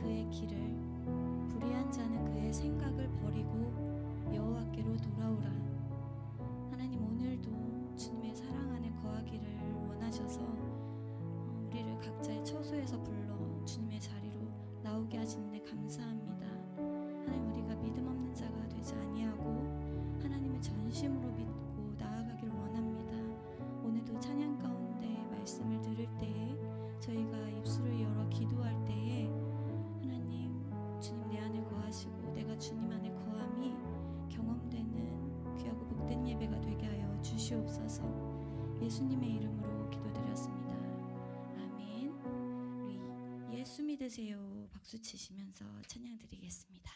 그의 길을, 불의한 자는 그의 생각을 버리고 여호와께로 돌아오라. 하나님, 오늘도 주님의 사랑 안에 거하기를 원하셔서 우리를 각자의 처소에서 불러 주님의 자리로 나오게 하시는데 감사합니다. 하나님, 우리가 믿음 없는 자가 되지 아니하고 하나님을 전심으로 믿고 나아가기를 원합니다. 오늘도 찬양 가운데 말씀을 들을 때에, 저희가 입술을 열어 기도할 때에 하나님, 주님 내 안에 거하시고 내가 주님 안에 거함이 경험되는 귀하고 복된 예배가 되게 하여 주시옵소서. 예수님의 이름으로 기도드렸습니다. 아멘. 우리 예수 믿으세요 박수 치시면서 찬양 드리겠습니다.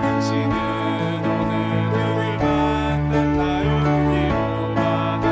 당신은 오늘 누굴 만났나요? 위로받았나요?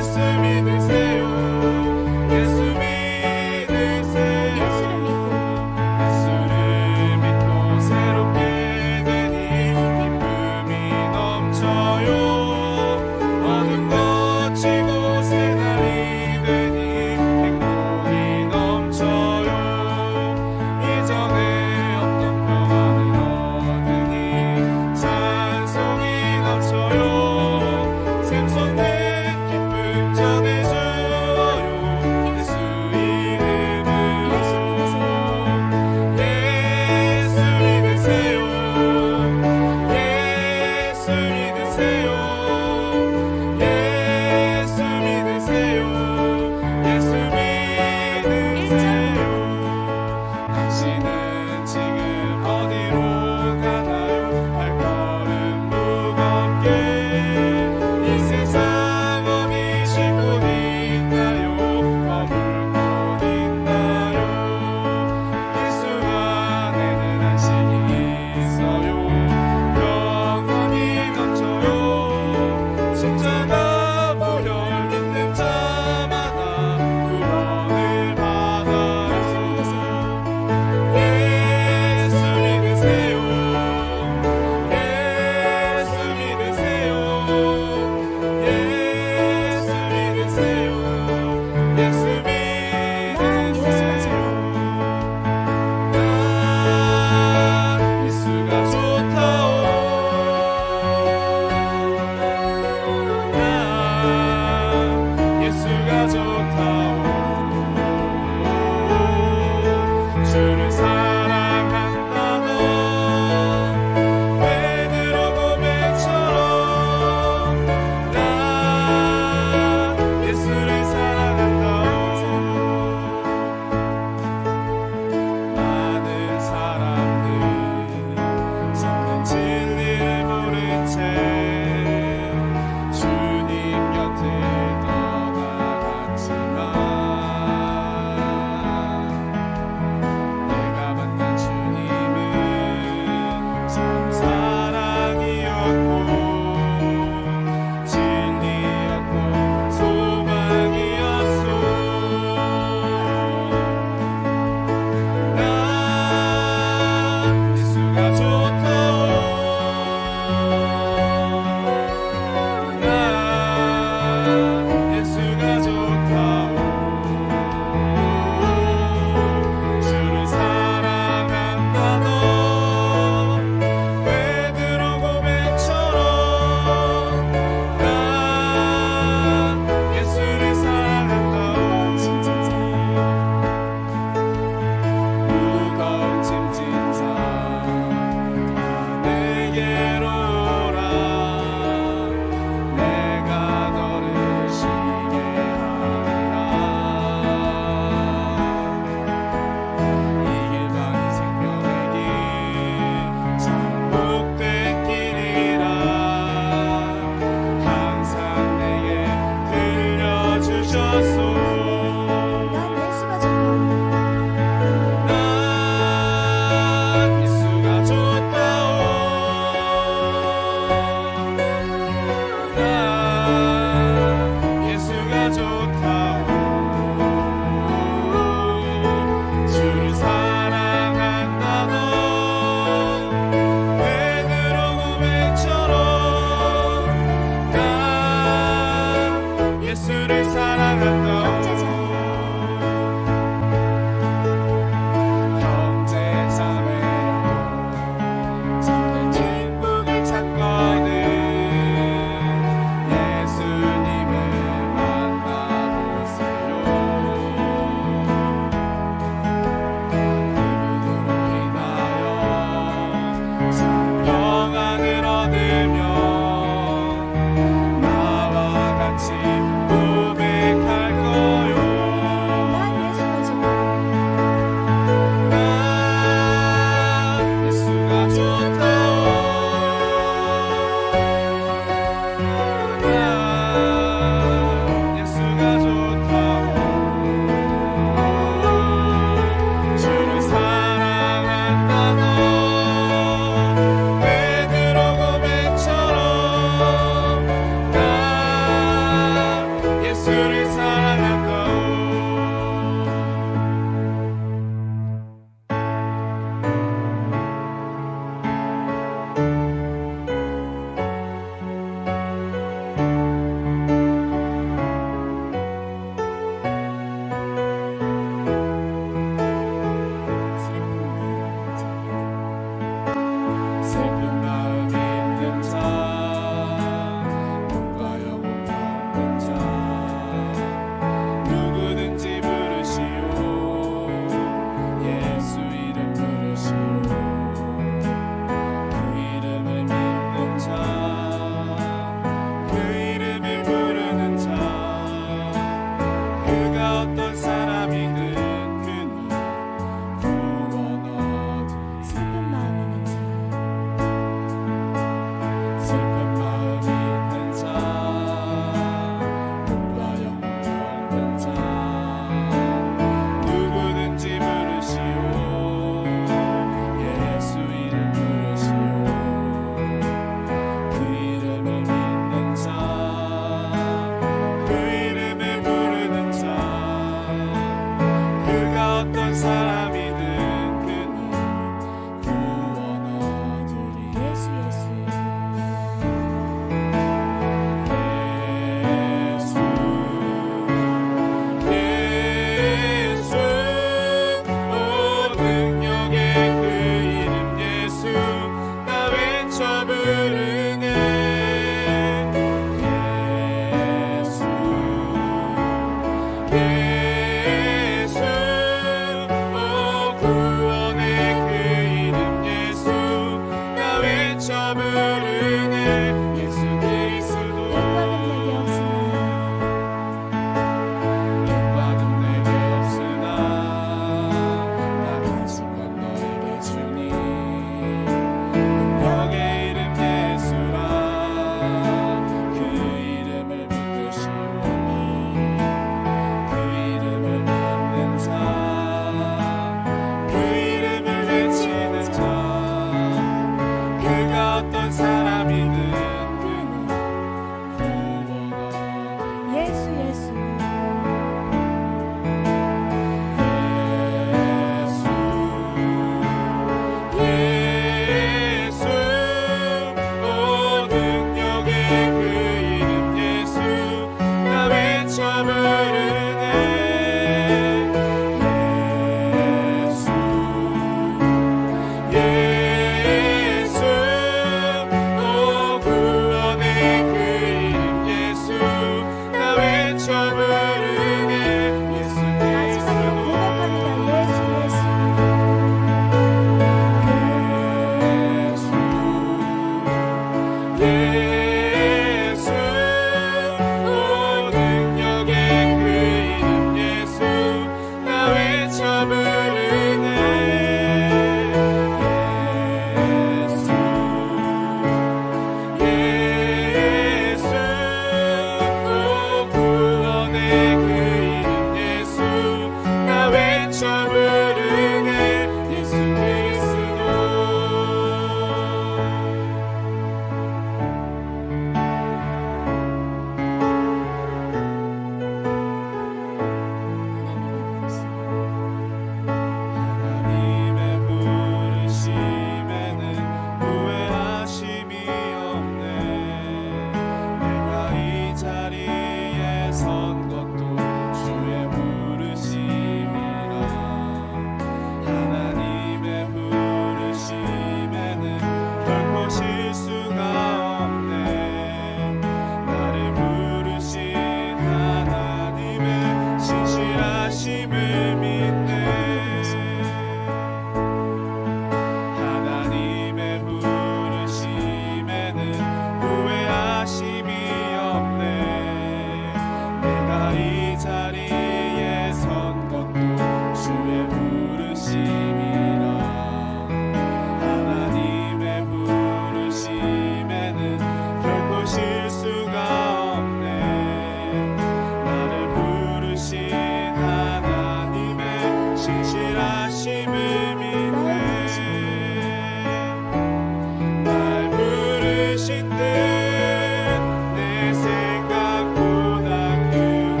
내 생각보다 크고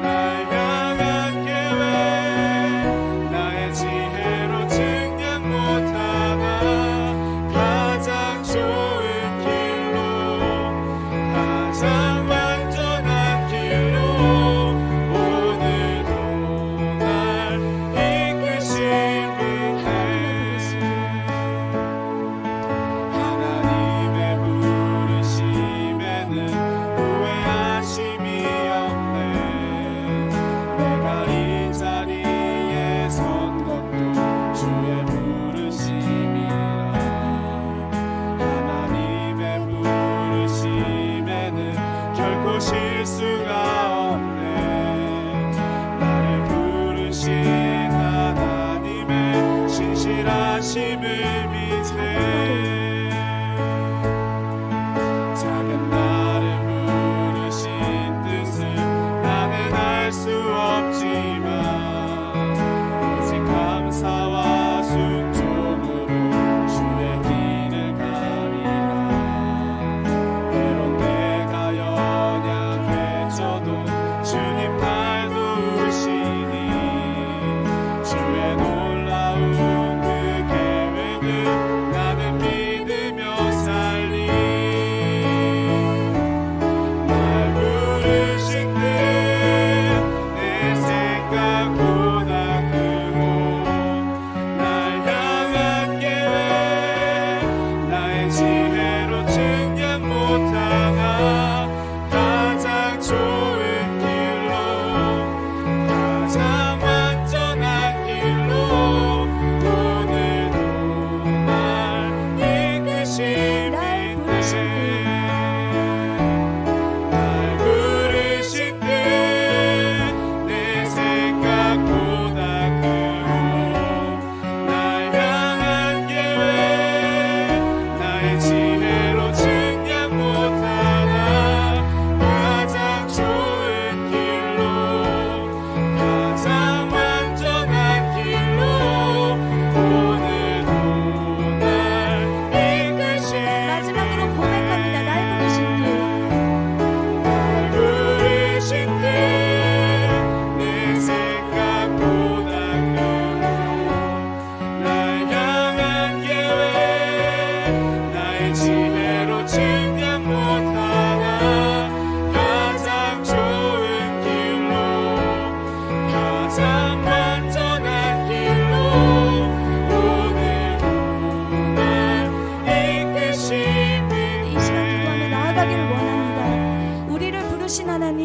날 향한 계획 나의 지혜로 증량 못하나 가장 좋은 길로 가장 완전한 길로 오늘도 날 이끄시는데 하나님의 부르심에는 후회하심이 없네. 내가 이 자리에 선 것도 주의 부르심이라. 하나님의 부르심에는 결코 실수가 없네. 나를 부르신 하나님의 신실하심을 믿네. 작은 나를 부르신 뜻을 나는 알 수 없지만 오직 감사와 순종으로 주의 길을 가리라. 때론 내가 연약해져도 주님 날 도우시니 주의 놀라운 그 계획을 나는 믿으며 살리. 날 부르신 뜻 내 생각보다 크고 날 향한 계획 나의 지혜로 증량 못하나 가장 좋은 길로 가장 완전한 길로 오늘도 날 이끄시는데 날 부르신 뜻 내 생각보다 크고 날 향한 계획 나의 지혜로 증량 못하나 가장 좋은 길로 가장 완전한 길로 오늘도 날 이끄시는데 마지막으로 고백합니다. 날 부르신 길. 날 부르신 뜻 내 생각보다 크고 날 향한 계획 나의 지혜로 증량 못하나 가장 좋은 길로 가장 완전한 길로 오늘도 날 이끄시는데 이 시간 기도하며 나아가기를 원합니다. 우리를 부르신 하나님,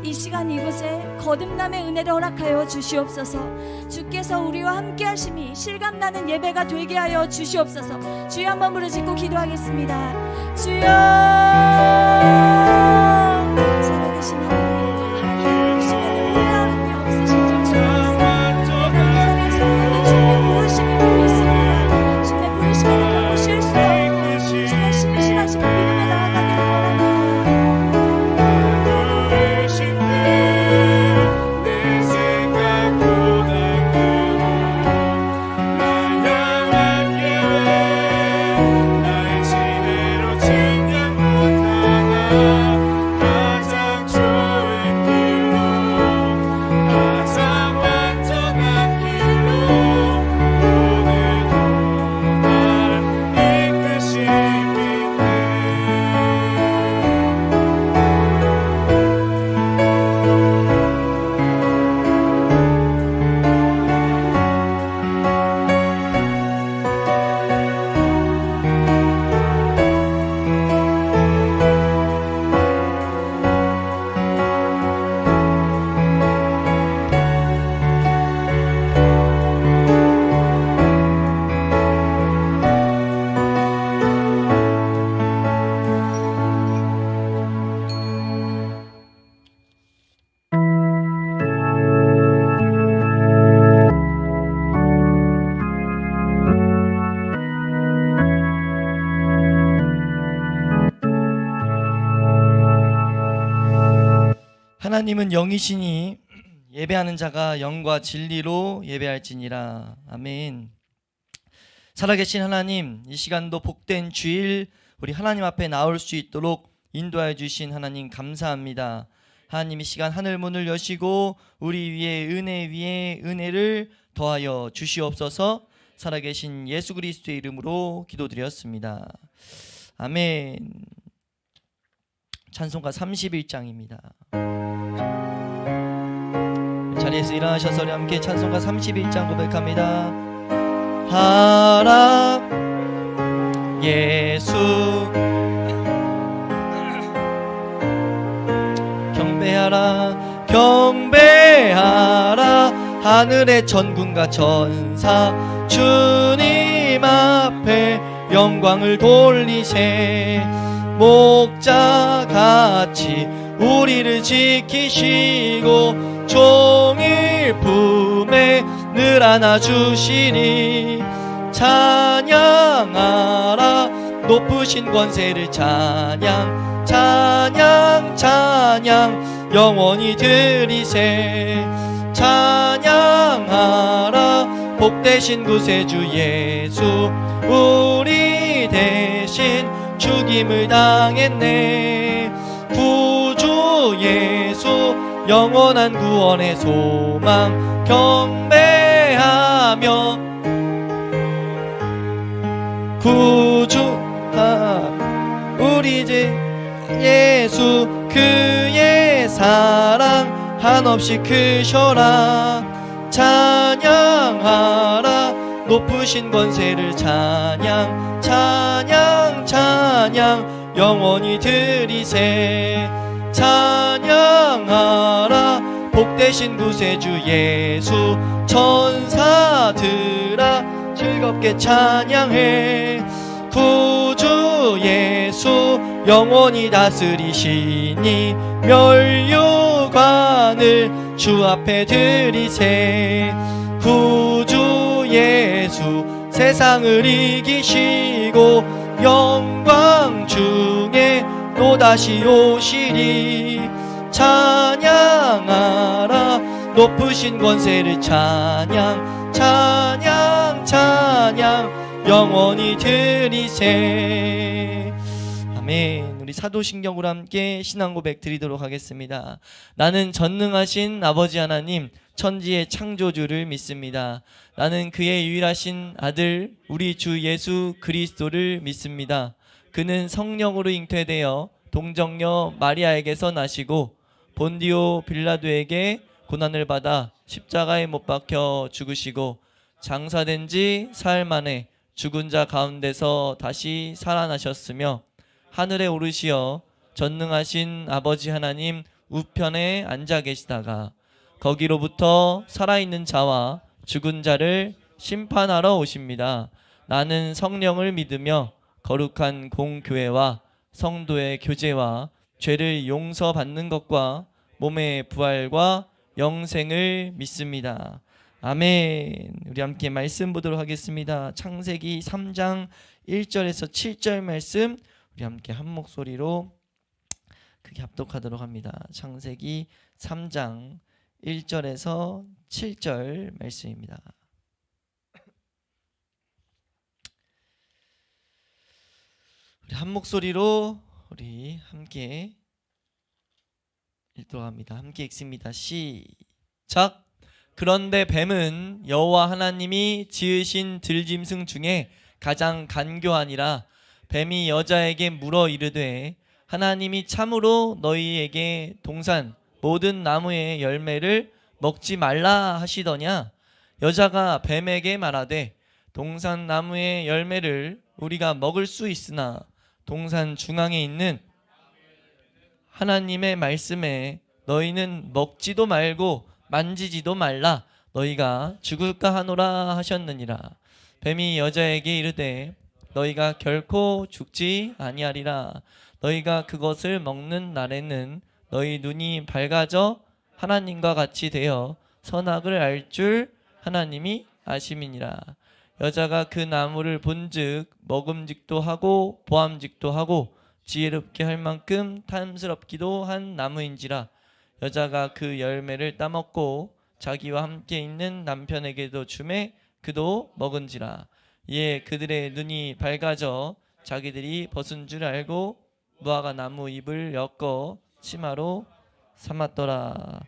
이 시간 이곳에 거듭남의 은혜를 허락하여 주시옵소서. 주께서 우리와 함께 하심이 실감나는 예배가 되게 하여 주시옵소서. 주여 한번 부르짖고 기도하겠습니다. 주여, 살아계신 하나님, 하나님 이 시간에 후회함이 없으신 줄 믿습니다. 내가 이 자리에 섰는데 주의 부르심임을 믿습니다. 주의 부르심에는 결코 실수 없고 주의 신실하심을 믿으며 나아가기를 원합니다. 부르신 뜻 내 생각보다 크고 날 향한 계획 나의 지혜로 증량 못하나 가장 좋은 길로 가장 완전한 길로 오늘도 날 이끄시는데 하나님은 영이시니 예배하는 자가 영과 진리로 예배할지니라. 아멘. 살아계신 하나님, 이 시간도 복된 주일, 우리 하나님 앞에 나올 수 있도록 인도하여 주신 하나님 감사합니다. 하나님 이 시간 하늘 문을 여시고 우리 위에 은혜를 더하여 주시옵소서. 살아계신 예수 그리스도의 이름으로 기도드렸습니다. 아멘. 찬송가 31장입니다. 자리에서 일어나셔서 우리 함께 찬송가 31장 고백합니다. 하라 예수 경배하라 경배하라 하늘의 천군과 천사 주님 앞에 영광을 돌리세. 목자같이 우리를 지키시고 종일 품에 늘 안아주시니 찬양하라 높으신 권세를 찬양 찬양 찬양 영원히 드리세. 찬양하라 복되신 구세주 예수 우리 대신 죽임을 당했네. 구주 예수 영원한 구원의 소망 경배하며 구주하 우리 주 예수 그의 사랑 한없이 크셔라. 찬양하라 높으신 권세를 찬양 찬양 찬양 영원히 드리세. 찬양하라 복되신 구세주 예수 천사들아 즐겁게 찬양해. 구주 예수 영원히 다스리시니 멸류관을 주 앞에 드리세. 구주 예수 세상을 이기시고 영광 중에 또다시 오시리. 찬양하라 높으신 권세를 찬양 찬양 찬양 영원히 드리세. 아멘. 우리 사도신경으로 함께 신앙 고백 드리도록 하겠습니다. 나는 전능하신 아버지 하나님 천지의 창조주를 믿습니다. 나는 그의 유일하신 아들 우리 주 예수 그리스도를 믿습니다. 그는 성령으로 잉태되어 동정녀 마리아에게서 나시고 본디오 빌라도에게 고난을 받아 십자가에 못 박혀 죽으시고 장사된 지 사흘 만에 죽은 자 가운데서 다시 살아나셨으며 하늘에 오르시어 전능하신 아버지 하나님 우편에 앉아 계시다가 거기로부터 살아있는 자와 죽은 자를 심판하러 오십니다. 나는 성령을 믿으며 거룩한 공교회와 성도의 교제와 죄를 용서받는 것과 몸의 부활과 영생을 믿습니다. 아멘. 우리 함께 말씀 보도록 하겠습니다. 창세기 3장 1절에서 7절 말씀 우리 함께 한 목소리로 크게 합독하도록 합니다. 창세기 3장 1절에서 7절 말씀입니다. 우리 한 목소리로 우리 함께 읽도록 합니다. 함께 읽습니다. 시작. 그런데 뱀은 여호와 하나님이 지으신 들짐승 중에 가장 간교하니라. 뱀이 여자에게 물어 이르되 하나님이 참으로 너희에게 동산 모든 나무의 열매를 먹지 말라 하시더냐. 여자가 뱀에게 말하되 동산 나무의 열매를 우리가 먹을 수 있으나 동산 중앙에 있는 하나님의 말씀에 너희는 먹지도 말고 만지지도 말라 너희가 죽을까 하노라 하셨느니라. 뱀이 여자에게 이르되 너희가 결코 죽지 아니하리라. 너희가 그것을 먹는 날에는 너희 눈이 밝아져 하나님과 같이 되어 선악을 알 줄 하나님이 아심이니라. 여자가 그 나무를 본즉 먹음직도 하고 보암직도 하고 지혜롭게 할 만큼 탐스럽기도 한 나무인지라. 여자가 그 열매를 따먹고 자기와 함께 있는 남편에게도 주매 그도 먹은지라. 이에 그들의 눈이 밝아져 자기들이 벗은 줄 알고 무화과 나무 잎을 엮어 치마로 삼았더라.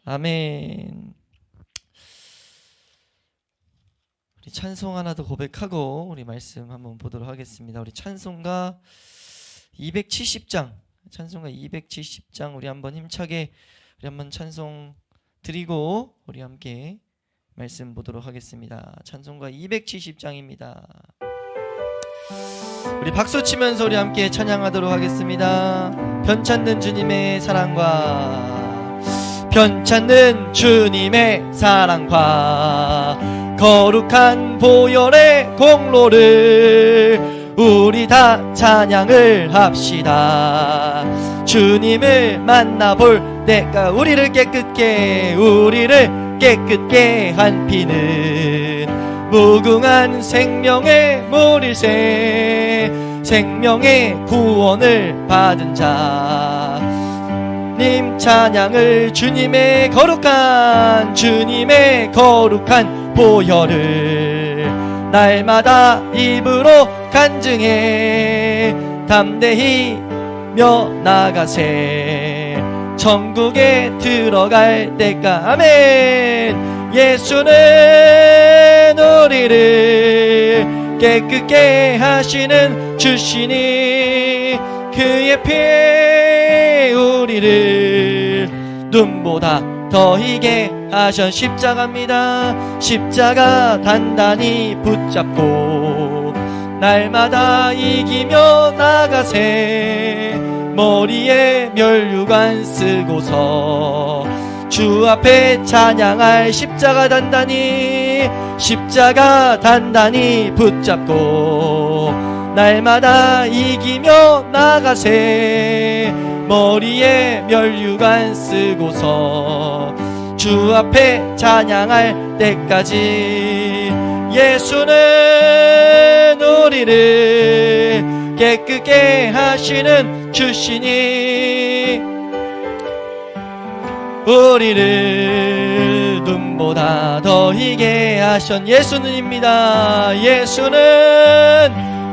아멘. 우리 찬송 하나 더 고백하고 우리 말씀 한번 보도록 하겠습니다. 우리 찬송가 270장, 찬송가 270장 우리 한번 힘차게 우리 한번 찬송 드리고 우리 함께 말씀 보도록 하겠습니다. 찬송가 270장입니다. 우리 박수 치면서 우리 함께 찬양하도록 하겠습니다. 변찮는 주님의 사랑과 변찮는 주님의 사랑과 거룩한 보혈의 공로를 우리 다 찬양을 합시다. 주님을 만나볼 때가 우리를 깨끗게 한 피는 무궁한 생명의 물일새 생명의 구원을 받은 자 님 찬양을 주님의 거룩한 보혈을 날마다 입으로 간증해 담대히 며 나가세 천국에 들어갈 때까 아멘. 예수는 우리를 깨끗게 하시는 주시니 그의 피에 우리를 눈보다 더 희게 하신 십자가입니다. 십자가 단단히 붙잡고 날마다 이기며 나가세 머리에 면류관 쓰고서 주 앞에 찬양할 십자가 단단히 붙잡고 날마다 이기며 나가세 머리에 면류관 쓰고서 주 앞에 찬양할 때까지 예수는 우리를 깨끗게 하시는 주시니 우리를 눈보다 더 희게 하신 예수님입니다. 예수는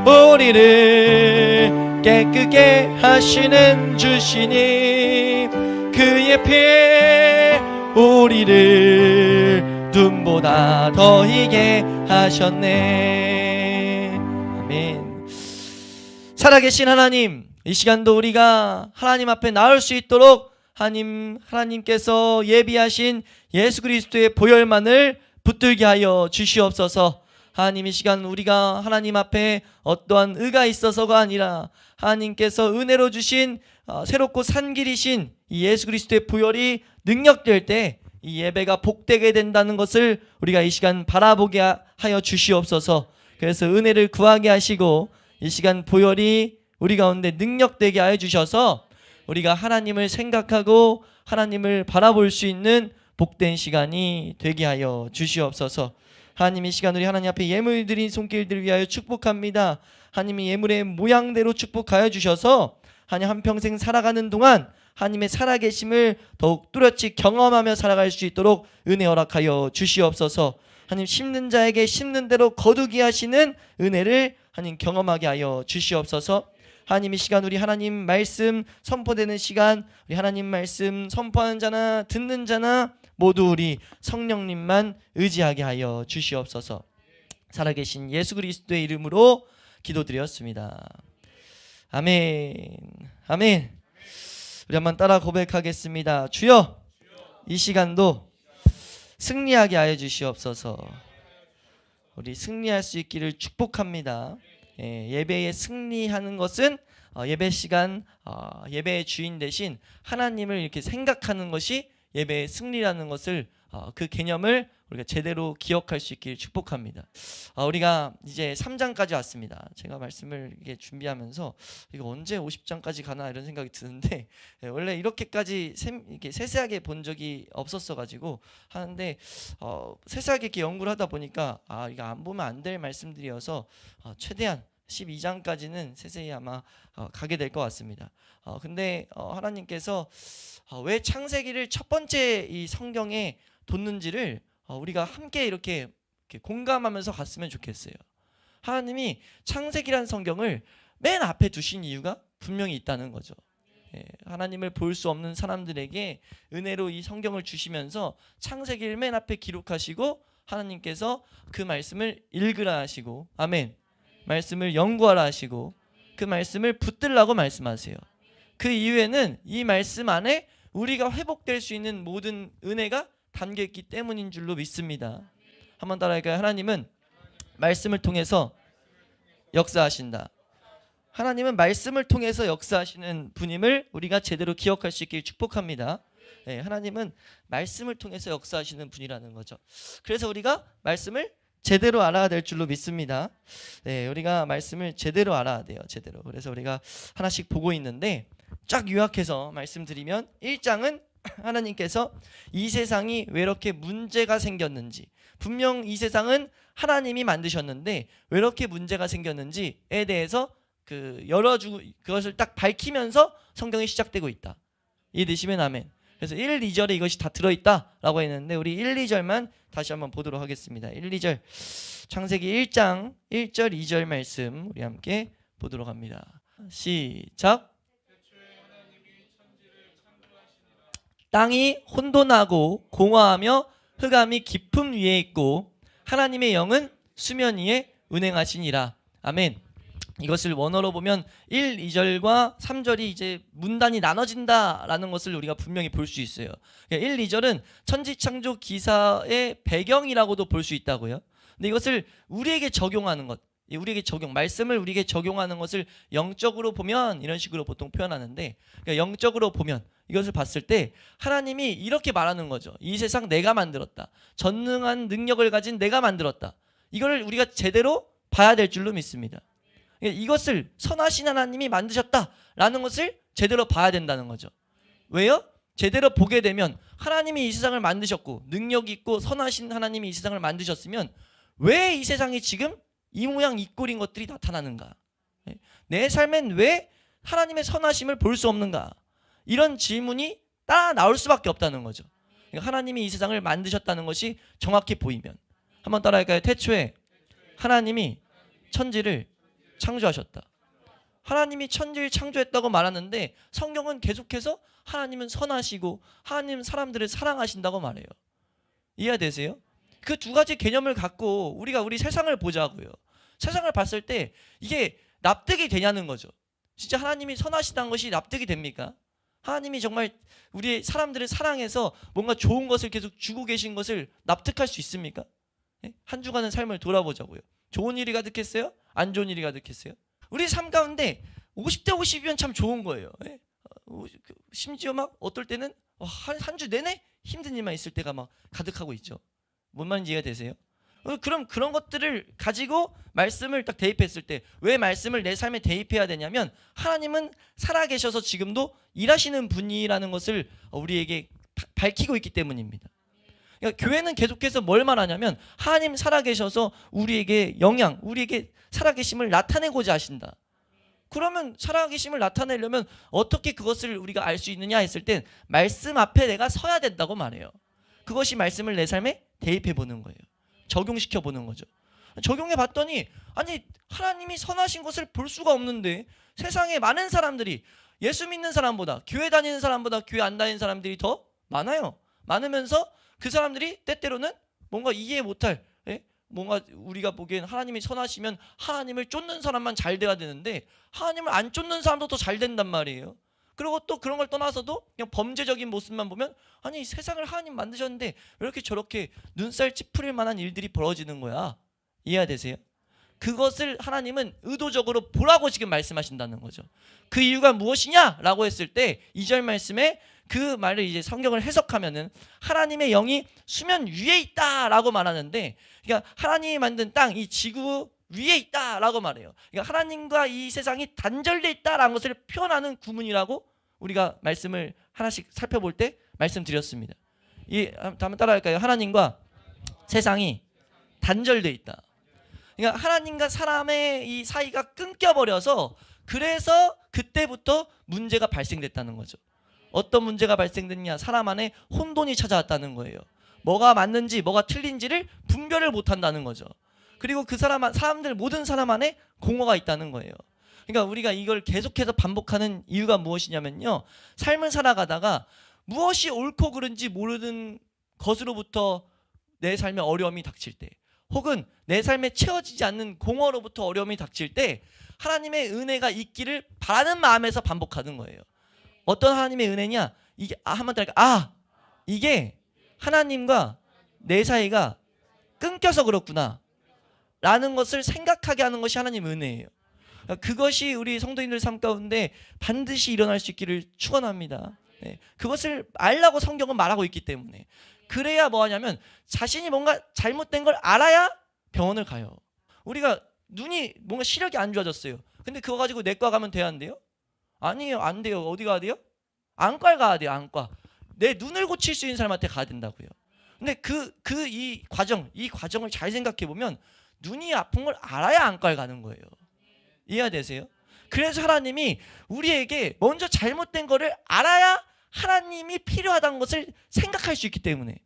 우리를 깨끗게 하시는 주시니 그의 피에 우리를 눈보다 더 희게 하셨네. 아멘. 살아계신 하나님, 이 시간도 우리가 하나님 앞에 나올 수 있도록 하나님께서 예비하신 예수 그리스도의 보혈만을 붙들게 하여 주시옵소서. 하나님, 이 시간 우리가 하나님 앞에 어떠한 의가 있어서가 아니라 하나님께서 은혜로 주신 새롭고 산 길이신 이 예수 그리스도의 보혈이 능력될 때 이 예배가 복되게 된다는 것을 우리가 이 시간 바라보게 하여 주시옵소서. 그래서 은혜를 구하게 하시고 이 시간 보혈이 우리 가운데 능력되게 하여 주셔서 우리가 하나님을 생각하고 하나님을 바라볼 수 있는 복된 시간이 되게 하여 주시옵소서. 하나님, 이 시간 우리 하나님 앞에 예물 드린 손길들을 위하여 축복합니다. 하나님이 예물의 모양대로 축복하여 주셔서 하나님 한평생 살아가는 동안 하나님의 살아계심을 더욱 뚜렷이 경험하며 살아갈 수 있도록 은혜 허락하여 주시옵소서. 하나님, 심는 자에게 심는 대로 거두게 하시는 은혜를 하나님 경험하게 하여 주시옵소서. 하나님, 이 시간 우리 하나님 말씀 선포되는 시간, 우리 하나님 말씀 선포하는 자나 듣는 자나 모두 우리 성령님만 의지하게 하여 주시옵소서. 살아계신 예수 그리스도의 이름으로 기도드렸습니다. 아멘. 아멘. 우리 한번 따라 고백하겠습니다. 주여, 이 시간도 승리하게 하여 주시옵소서. 우리 승리할 수 있기를 축복합니다. 예배에 승리하는 것은 예배 시간, 예배의 주인 대신 하나님을 이렇게 생각하는 것이 예배의 승리라는 것을 그 개념을 우리가 제대로 기억할 수 있기를 축복합니다. 우리가 이제 3장까지 왔습니다. 제가 말씀을 이게 준비하면서 이거 언제 50장까지 가나 이런 생각이 드는데 원래 이렇게까지 이렇게 세세하게 본 적이 없었어 가지고 하는데 세세하게 이렇게 연구를 하다 보니까 이거 안 보면 안 될 말씀들이어서 최대한 12장까지는 세세히 아마 가게 될 것 같습니다. 근데 하나님께서 왜 창세기를 첫 번째 이 성경에 뒀는지를 우리가 함께 이렇게 공감하면서 갔으면 좋겠어요. 하나님이 창세기란 성경을 맨 앞에 두신 이유가 분명히 있다는 거죠. 하나님을 볼 수 없는 사람들에게 은혜로 이 성경을 주시면서 창세기를 맨 앞에 기록하시고 하나님께서 그 말씀을 읽으라 하시고, 아멘, 말씀을 연구하라 하시고 그 말씀을 붙들라고 말씀하세요. 그 이유에는 이 말씀 안에 우리가 회복될 수 있는 모든 은혜가 담겨있기 때문인 줄로 믿습니다. 한번 따라할까요? 하나님은 말씀을 통해서 역사하신다. 하나님은 말씀을 통해서 역사하시는 분임을 우리가 제대로 기억할 수 있길 축복합니다. 하나님은 말씀을 통해서 역사하시는 분이라는 거죠. 그래서 우리가 말씀을 제대로 알아야 될 줄로 믿습니다. 우리가 말씀을 제대로 알아야 돼요. 제대로. 그래서 우리가 하나씩 보고 있는데 쫙 요약해서 말씀드리면 1장은 하나님께서 이 세상이 왜 이렇게 문제가 생겼는지, 분명 이 세상은 하나님이 만드셨는데 왜 이렇게 문제가 생겼는지에 대해서 그것을 딱 밝히면서 성경이 시작되고 있다. 이해되시면 아멘. 그래서 1, 2절에 이것이 다 들어있다라고 했는데 우리 1, 2절만 다시 한번 보도록 하겠습니다. 1, 2절 창세기 1장 1절 2절 말씀 우리 함께 보도록 합니다. 시작. 땅이 혼돈하고 공허하며 흑암이 깊음 위에 있고 하나님의 영은 수면 위에 운행하시니라. 아멘. 이것을 원어로 보면 1, 2절과 3절이 이제 문단이 나눠진다라는 것을 우리가 분명히 볼 수 있어요. 1, 2절은 천지창조 기사의 배경이라고도 볼 수 있다고요. 근데 이것을 우리에게 적용하는 것, 말씀을 우리에게 적용하는 것을 영적으로 보면 이런 식으로 보통 표현하는데, 영적으로 보면 이것을 봤을 때 하나님이 이렇게 말하는 거죠. 이 세상 내가 만들었다. 전능한 능력을 가진 내가 만들었다. 이걸 우리가 제대로 봐야 될 줄로 믿습니다. 이것을 선하신 하나님이 만드셨다라는 것을 제대로 봐야 된다는 거죠. 왜요? 제대로 보게 되면 하나님이 이 세상을 만드셨고 능력 있고 선하신 하나님이 이 세상을 만드셨으면 왜 이 세상이 지금 이 모양 이 꼴인 것들이 나타나는가? 내 삶엔 왜 하나님의 선하심을 볼 수 없는가? 이런 질문이 따라 나올 수밖에 없다는 거죠. 하나님이 이 세상을 만드셨다는 것이 정확히 보이면, 한번 따라할까요? 태초에 하나님이 천지를 창조하셨다. 하나님이 천지를 창조했다고 말하는데 성경은 계속해서 하나님은 선하시고 하나님 사람들을 사랑하신다고 말해요. 이해되세요? 그 두 가지 개념을 갖고 우리가 우리 세상을 보자고요. 세상을 봤을 때 이게 납득이 되냐는 거죠. 진짜 하나님이 선하시다는 것이 납득이 됩니까? 하나님이 정말 우리 사람들을 사랑해서 뭔가 좋은 것을 계속 주고 계신 것을 납득할 수 있습니까? 한 주간의 삶을 돌아보자고요. 좋은 일이 가득했어요? 안 좋은 일이 가득했어요? 우리 삶 가운데 50대 50이면 참 좋은 거예요. 심지어 막 어떨 때는 한 주 내내 힘든 일만 있을 때가 막 가득하고 있죠. 뭔 말인지 이해가 되세요? 그럼 그런 것들을 가지고 말씀을 딱 대입했을 때 왜 말씀을 내 삶에 대입해야 되냐면 하나님은 살아계셔서 지금도 일하시는 분이라는 것을 우리에게 밝히고 있기 때문입니다. 그러니까 교회는 계속해서 뭘 말하냐면 하나님 살아계셔서 우리에게 우리에게 살아계심을 나타내고자 하신다. 그러면 살아계심을 나타내려면 어떻게 그것을 우리가 알 수 있느냐 했을 땐 말씀 앞에 내가 서야 된다고 말해요. 그것이 말씀을 내 삶에 대입해 보는 거예요. 적용시켜 보는 거죠. 적용해 봤더니 아니 하나님이 선하신 것을 볼 수가 없는데 세상에 많은 사람들이 예수 믿는 사람보다 교회 다니는 사람보다 교회 안 다니는 사람들이 더 많아요. 많으면서 그 사람들이 때때로는 뭔가 이해 못할 뭔가 우리가 보기엔 하나님이 선하시면 하나님을 쫓는 사람만 잘 돼야 되는데 하나님을 안 쫓는 사람도 더 잘 된단 말이에요. 그리고 또 그런 걸 떠나서도 그냥 범죄적인 모습만 보면 아니 세상을 하나님 만드셨는데 왜 이렇게 저렇게 눈살 찌푸릴 만한 일들이 벌어지는 거야. 이해되세요? 그것을 하나님은 의도적으로 보라고 지금 말씀하신다는 거죠. 그 이유가 무엇이냐라고 했을 때 2절 말씀에 그 말을 이제 성경을 해석하면은 하나님의 영이 수면 위에 있다라고 말하는데, 그러니까 하나님이 만든 땅, 이 지구 위에 있다라고 말해요. 그러니까 하나님과 이 세상이 단절돼 있다라는 것을 표현하는 구문이라고 우리가 말씀을 하나씩 살펴볼 때 말씀드렸습니다. 한번 따라할까요? 하나님과 세상이 단절돼 있다. 그러니까 하나님과 사람의 이 사이가 끊겨버려서 그래서 그때부터 문제가 발생됐다는 거죠. 어떤 문제가 발생됐냐? 사람 안에 혼돈이 찾아왔다는 거예요. 뭐가 맞는지 뭐가 틀린지를 분별을 못한다는 거죠. 그리고 그 사람들 모든 사람 안에 공허가 있다는 거예요. 그러니까 우리가 이걸 계속해서 반복하는 이유가 무엇이냐면요, 삶을 살아가다가 무엇이 옳고 그른지 모르는 것으로부터 내 삶에 어려움이 닥칠 때, 혹은 내 삶에 채워지지 않는 공허로부터 어려움이 닥칠 때 하나님의 은혜가 있기를 바라는 마음에서 반복하는 거예요. 어떤 하나님의 은혜냐? 이게 한번 더 이게 하나님과 내 사이가 끊겨서 그렇구나 라는 것을 생각하게 하는 것이 하나님의 은혜예요. 그것이 우리 성도님들 삶 가운데 반드시 일어날 수 있기를 축원합니다. 네. 그것을 알라고 성경은 말하고 있기 때문에. 그래야 뭐하냐면 자신이 뭔가 잘못된 걸 알아야 병원을 가요. 우리가 눈이 뭔가 시력이 안 좋아졌어요. 근데 그거 가지고 내과 가면 돼야 안 돼요? 아니에요. 안 돼요. 어디 가야 돼요? 안과에 가야 돼요. 안과. 내 눈을 고칠 수 있는 사람한테 가야 된다고요. 근데 이 과정을 잘 생각해 보면 눈이 아픈 걸 알아야 안과에 가는 거예요. 이해되세요? 그래서 하나님이 우리에게 먼저 잘못된 거를 알아야 하나님이 필요하다는 것을 생각할 수 있기 때문에,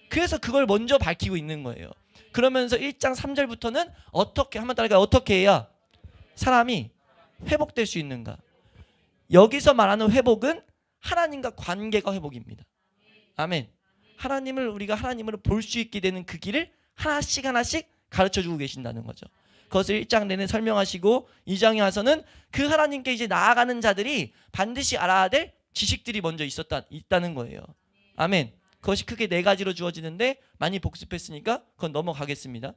그래서 그걸 먼저 밝히고 있는 거예요. 그러면서 1장 3절부터는 어떻게, 한번 따라해요. 어떻게 해야 사람이 회복될 수 있는가? 여기서 말하는 회복은 하나님과 관계가 회복입니다. 아멘. 우리가 하나님을 볼 수 있게 되는 그 길을 하나씩 가르쳐주고 계신다는 거죠. 그것을 1장 내내 설명하시고 2장에 와서는 그 하나님께 이제 나아가는 자들이 반드시 알아야 될 지식들이 먼저 있다는 거예요. 아멘. 그것이 크게 4가지로 주어지는데 많이 복습했으니까 그건 넘어가겠습니다.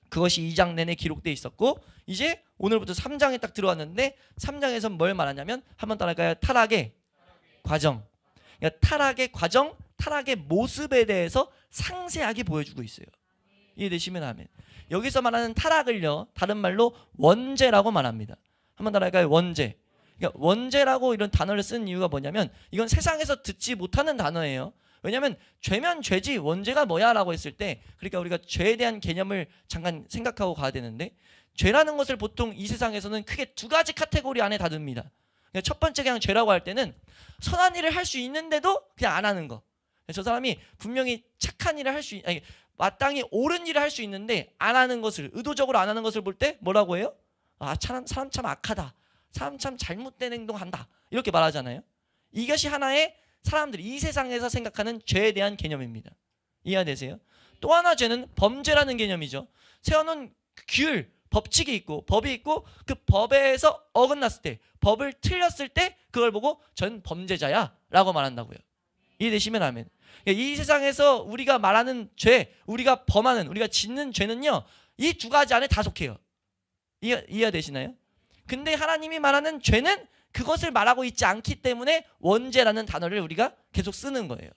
그것이 2장 내내 기록되어 있었고, 이제 오늘부터 3장에 딱 들어왔는데 3장에서 뭘 말하냐면, 한번 따라할까요? 타락의 과정. 그러니까 타락의 과정, 타락의 모습에 대해서 상세하게 보여주고 있어요. 이해되시면 아멘. 여기서 말하는 타락을요, 다른 말로 원죄라고 말합니다. 한번 따라할까요? 원죄. 그러니까 원죄라고 이런 단어를 쓴 이유가 뭐냐면, 이건 세상에서 듣지 못하는 단어예요. 왜냐하면 죄면 죄지 원죄가 뭐야 라고 했을 때, 그러니까 우리가 죄에 대한 개념을 잠깐 생각하고 가야 되는데, 죄라는 것을 보통 이 세상에서는 크게 2가지 카테고리 안에 다 듭니다. 그러니까 첫 번째, 그냥 죄라고 할 때는 선한 일을 할 수 있는데도 그냥 안 하는 거. 저 사람이 분명히 착한 일을 마땅히 옳은 일을 할 수 있는데 안 하는 것을, 의도적으로 안 하는 것을 볼 때 뭐라고 해요? 사람 참 악하다, 사람 참 잘못된 행동한다, 이렇게 말하잖아요. 이것이 하나의 사람들이 이 세상에서 생각하는 죄에 대한 개념입니다. 이해되세요? 또 하나 죄는 범죄라는 개념이죠. 세워놓은 규율, 법칙이 있고 법이 있고, 그 법에서 어긋났을 때, 법을 틀렸을 때 그걸 보고 전 범죄자야 라고 말한다고요. 이해되시면 아멘. 이 세상에서 우리가 말하는 죄, 우리가 범하는, 우리가 짓는 죄는요, 이 2가지 안에 다 속해요. 이해되시나요? 근데 하나님이 말하는 죄는 그것을 말하고 있지 않기 때문에 원죄라는 단어를 우리가 계속 쓰는 거예요.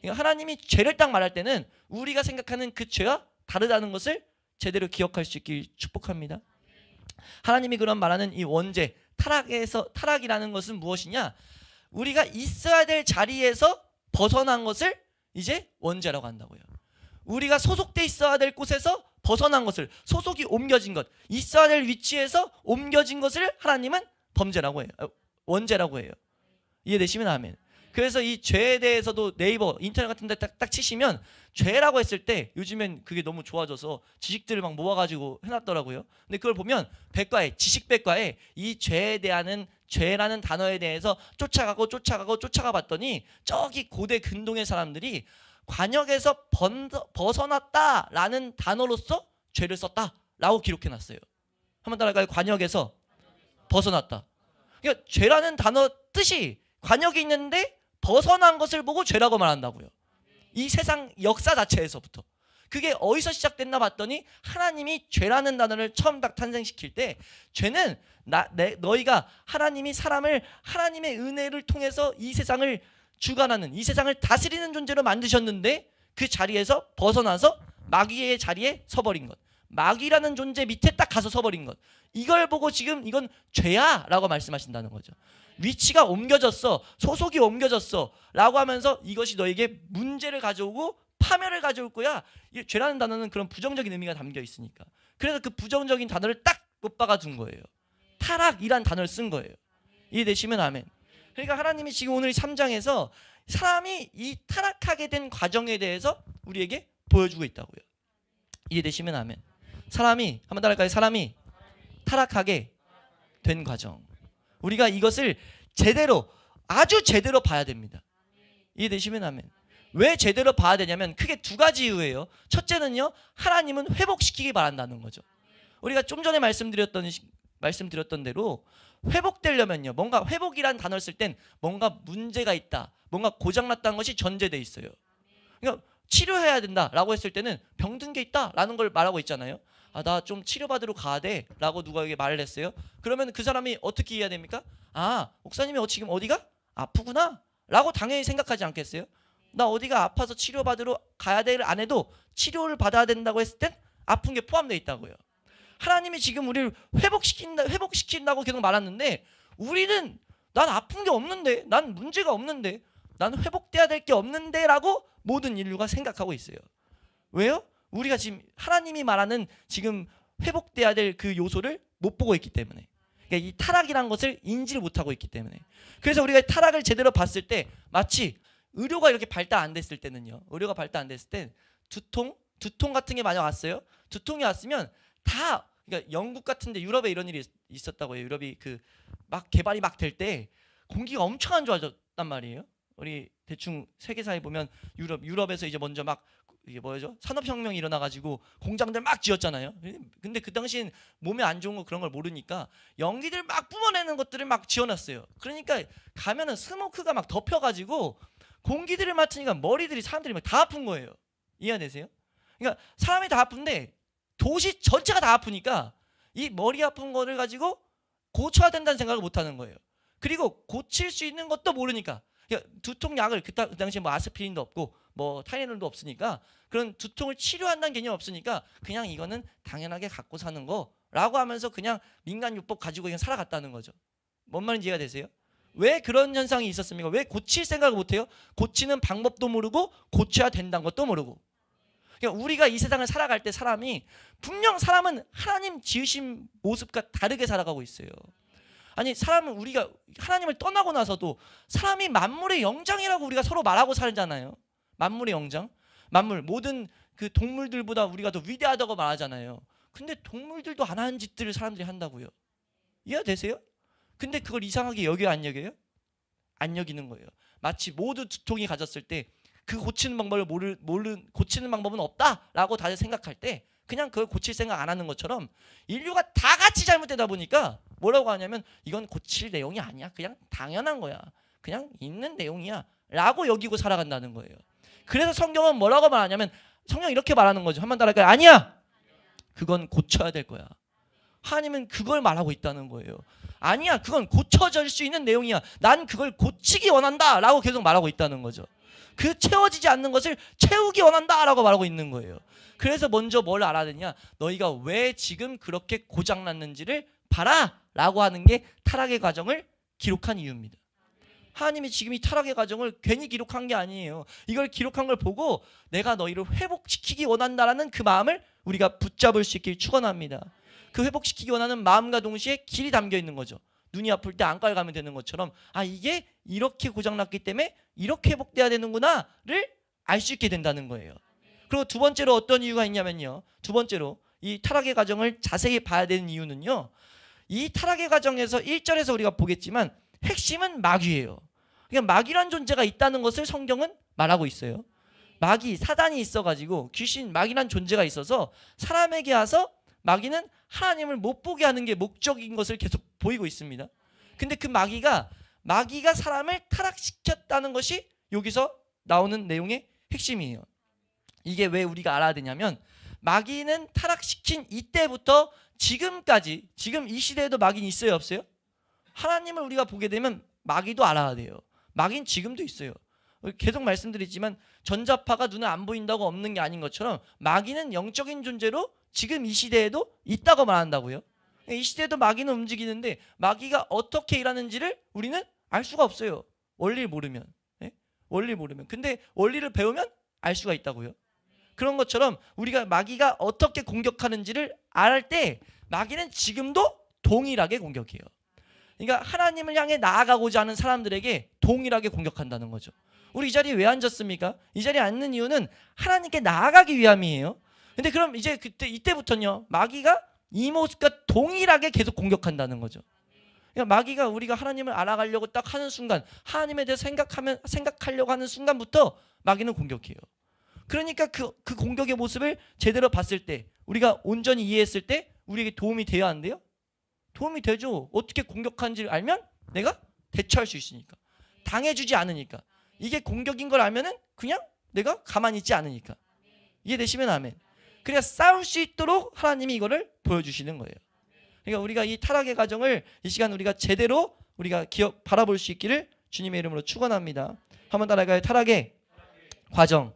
그러니까 하나님이 죄를 딱 말할 때는 우리가 생각하는 그 죄와 다르다는 것을 제대로 기억할 수 있길 축복합니다. 하나님이 그런 말하는 이 원죄, 타락이라는 것은 무엇이냐? 우리가 있어야 될 자리에서 벗어난 것을 이제 원죄라고 한다고요. 우리가 소속돼 있어야 될 곳에서 벗어난 것을, 소속이 옮겨진 것, 있어야 될 위치에서 옮겨진 것을 하나님은 범죄라고 해요. 원죄라고 해요. 이해되시면 아멘. 그래서 이 죄에 대해서도 네이버, 인터넷 같은 데 딱 치시면 죄라고 했을 때, 요즘엔 그게 너무 좋아져서 지식들을 막 모아가지고 해놨더라고요. 근데 그걸 보면 지식백과에 이 죄에 대한, 죄라는 단어에 대해서 쫓아가 봤더니 저기 고대 근동의 사람들이 관역에서 벗어났다라는 단어로서 죄를 썼다라고 기록해놨어요. 한번 따라할까요? 관역에서 벗어났다. 그러니까 죄라는 단어 뜻이 관역이 있는데 벗어난 것을 보고 죄라고 말한다고요. 이 세상 역사 자체에서부터. 그게 어디서 시작됐나 봤더니 하나님이 죄라는 단어를 처음 딱 탄생시킬 때, 죄는 너희가, 하나님이 사람을 하나님의 은혜를 통해서 이 세상을 주관하는, 이 세상을 다스리는 존재로 만드셨는데 그 자리에서 벗어나서 마귀의 자리에 서버린 것, 마귀라는 존재 밑에 딱 가서 서버린 것, 이걸 보고 지금 이건 죄야 라고 말씀하신다는 거죠. 위치가 옮겨졌어, 소속이 옮겨졌어 라고 하면서 이것이 너에게 문제를 가져오고 파멸을 가져올 거야. 이 죄라는 단어는 그런 부정적인 의미가 담겨 있으니까. 그래서 그 부정적인 단어를 딱 못 박아둔 거예요. 타락이란 단어를 쓴 거예요. 이해되시면 아멘. 그러니까 하나님이 지금 오늘 3장에서 사람이 이 타락하게 된 과정에 대해서 우리에게 보여주고 있다고요. 이해되시면 아멘. 사람이, 한번 따라할까요? 사람이 타락하게 된 과정. 우리가 이것을 제대로, 아주 제대로 봐야 됩니다. 이해되시면 아멘. 왜 제대로 봐야 되냐면 크게 두 가지 이유예요. 첫째는요, 하나님은 회복시키기 바란다는 거죠. 우리가 좀 전에 말씀드렸던 대로 회복되려면요, 뭔가 회복이란 단어를 쓸 땐 뭔가 문제가 있다, 뭔가 고장났다는 것이 전제돼 있어요. 그러니까 치료해야 된다라고 했을 때는 병든 게 있다라는 걸 말하고 있잖아요. 아, 나 좀 치료받으러 가야 돼라고 누가에게 말을 했어요. 그러면 그 사람이 어떻게 이해해야 됩니까? 아, 목사님이 지금 어디가 아프구나 라고 당연히 생각하지 않겠어요? 나 어디가 아파서 치료받으러 가야 될 안 해도 치료를 받아야 된다고 했을 땐 아픈 게 포함되어 있다고요. 하나님이 지금 우리를 회복시킨다고 계속 말하는데, 우리는 난 아픈 게 없는데, 난 문제가 없는데, 난 회복돼야 될 게 없는데 라고 모든 인류가 생각하고 있어요. 왜요? 우리가 지금 하나님이 말하는 지금 회복돼야 될 그 요소를 못 보고 있기 때문에, 그러니까 이 타락이란 것을 인지를 못하고 있기 때문에. 그래서 우리가 타락을 제대로 봤을 때, 마치 의료가 이렇게 발달 안 됐을 때는요, 의료가 발달 안 됐을 땐 두통 같은 게 만약 왔어요. 두통이 왔으면 다, 그러니까 영국 같은데 유럽에 이런 일이 있었다고 해요. 유럽이 그 막 개발이 막 될 때 공기가 엄청 안 좋아졌단 말이에요. 우리 대충 세계사에 보면 유럽에서 이제 먼저 막 이게 뭐죠? 산업혁명이 일어나가지고 공장들 막 지었잖아요. 근데 그 당시엔 몸에 안 좋은 거 그런 걸 모르니까 연기들 막 뿜어내는 것들을 막 지어놨어요. 그러니까 가면은 스모크가 막 덮여가지고 공기들을 맡으니까 사람들이 막 다 아픈 거예요. 이해되세요? 그러니까 사람이 다 아픈데 도시 전체가 다 아프니까 이 머리 아픈 거를 가지고 고쳐야 된다는 생각을 못 하는 거예요. 그리고 고칠 수 있는 것도 모르니까, 그러니까 두통 약을 그 당시에 뭐 아스피린도 없고 뭐 타이레놀도 없으니까, 그런 두통을 치료한다는 개념이 없으니까 그냥 이거는 당연하게 갖고 사는 거라고 하면서 그냥 민간요법 가지고 그냥 살아갔다는 거죠. 뭔 말인지 이해가 되세요? 왜 그런 현상이 있었습니까? 왜 고칠 생각을 못해요? 고치는 방법도 모르고 고쳐야 된다는 것도 모르고. 그러니까 우리가 이 세상을 살아갈 때 사람이, 분명 사람은 하나님 지으신 모습과 다르게 살아가고 있어요. 아니, 사람은 우리가 하나님을 떠나고 나서도 사람이 만물의 영장이라고 우리가 서로 말하고 살잖아요. 만물의 영장, 만물 모든 그 동물들보다 우리가 더 위대하다고 말하잖아요. 근데 동물들도 안 하는 짓들을 사람들이 한다고요. 이해되세요? 근데 그걸 이상하게 여겨요, 안 여겨요? 안 여기는 거예요. 마치 모두 두통이 가졌을 때 그 고치는 방법을 고치는 방법은 없다라고 다들 생각할 때 그냥 그걸 고칠 생각 안 하는 것처럼, 인류가 다 같이 잘못되다 보니까 뭐라고 하냐면 이건 고칠 내용이 아니야, 그냥 당연한 거야, 그냥 있는 내용이야 라고 여기고 살아간다는 거예요. 그래서 성경은 뭐라고 말하냐면, 성경 이렇게 말하는 거죠. 한번 따라할까요? 아니야, 그건 고쳐야 될 거야. 하나님은 그걸 말하고 있다는 거예요. 아니야, 그건 고쳐질 수 있는 내용이야, 난 그걸 고치기 원한다 라고 계속 말하고 있다는 거죠. 그 채워지지 않는 것을 채우기 원한다 라고 말하고 있는 거예요. 그래서 먼저 뭘 알아야 되냐, 너희가 왜 지금 그렇게 고장났는지를 봐라 라고 하는 게 타락의 과정을 기록한 이유입니다. 하나님이 지금 이 타락의 과정을 괜히 기록한 게 아니에요. 이걸 기록한 걸 보고 내가 너희를 회복시키기 원한다라는 그 마음을 우리가 붙잡을 수 있길 축원합니다. 그 회복시키기 원하는 마음과 동시에 길이 담겨 있는 거죠. 눈이 아플 때 안과를 가면 되는 것처럼, 아, 이게 이렇게 고장났기 때문에 이렇게 회복돼야 되는구나를 알 수 있게 된다는 거예요. 그리고 두 번째로 어떤 이유가 있냐면요, 두 번째로 이 타락의 과정을 자세히 봐야 되는 이유는요, 이 타락의 과정에서 1절에서 우리가 보겠지만 핵심은 마귀예요. 그러니까 마귀란 존재가 있다는 것을 성경은 말하고 있어요. 마귀, 사단이 있어가지고, 귀신, 마귀란 존재가 있어서 사람에게 와서 마귀는 하나님을 못 보게 하는 게 목적인 것을 계속 보이고 있습니다. 근데 그 마귀가 사람을 타락시켰다는 것이 여기서 나오는 내용의 핵심이에요. 이게 왜 우리가 알아야 되냐면, 마귀는 타락시킨 이때부터 지금까지, 지금 이 시대에도 마귀는 있어요, 없어요? 하나님을 우리가 보게 되면 마귀도 알아야 돼요. 마귀는 지금도 있어요. 계속 말씀드리지만 전자파가 눈에 안 보인다고 없는 게 아닌 것처럼 마귀는 영적인 존재로 지금 이 시대에도 있다고 말한다고요. 이 시대에도 마귀는 움직이는데 마귀가 어떻게 일하는지를 우리는 알 수가 없어요. 원리를 모르면. 원리를 모르면. 근데 원리를 배우면 알 수가 있다고요. 그런 것처럼 우리가 마귀가 어떻게 공격하는지를 알 때 마귀는 지금도 동일하게 공격해요. 그러니까 하나님을 향해 나아가고자 하는 사람들에게 동일하게 공격한다는 거죠. 우리 이 자리에 왜 앉았습니까? 이 자리에 앉는 이유는 하나님께 나아가기 위함이에요. 근데 그럼 이제 이때부터는요, 마귀가 이 모습과 동일하게 계속 공격한다는 거죠. 그러니까 마귀가 우리가 하나님을 알아가려고 딱 하는 순간, 하나님에 대해서 생각하려고 하는 순간부터 마귀는 공격해요. 그러니까 그 공격의 모습을 제대로 봤을 때, 우리가 온전히 이해했을 때 우리에게 도움이 돼야 안 돼요? 도움이 되죠. 어떻게 공격하는지를 알면 내가 대처할 수 있으니까, 당해주지 않으니까. 이게 공격인 걸 알면은 그냥 내가 가만히 있지 않으니까. 이해되시면 아멘. 그러니까 싸울 수 있도록 하나님이 이거를 보여주시는 거예요. 그러니까 우리가 이 타락의 과정을 이 시간 우리가 제대로 우리가 바라볼 수 있기를 주님의 이름으로 축원합니다. 한번 따라가요. 타락의 과정.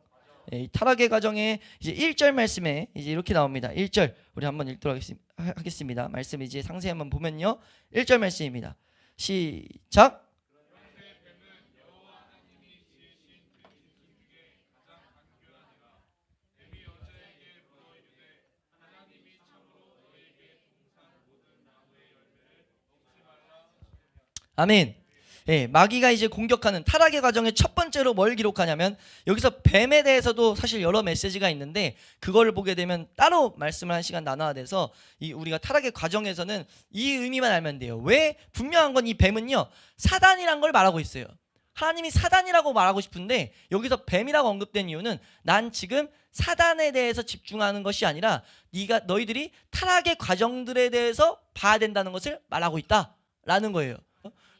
이 타락의 과정에 이제 1절 말씀에 이제 이렇게 나옵니다. 1절 우리 한번 읽도록 하겠습니다. 말씀 이제 상세히 한번 보면요. 1절 말씀입니다. 시작. 아멘. 예, 마귀가 이제 공격하는 타락의 과정의 첫 번째로 뭘 기록하냐면, 여기서 뱀에 대해서도 사실 여러 메시지가 있는데 그거를 보게 되면 따로 말씀을 한 시간 나눠야 돼서 우리가 타락의 과정에서는 이 의미만 알면 돼요. 왜? 분명한 건 이 뱀은요, 사단이란 걸 말하고 있어요. 하나님이 사단이라고 말하고 싶은데 여기서 뱀이라고 언급된 이유는 난 지금 사단에 대해서 집중하는 것이 아니라 너희들이 타락의 과정들에 대해서 봐야 된다는 것을 말하고 있다라는 거예요.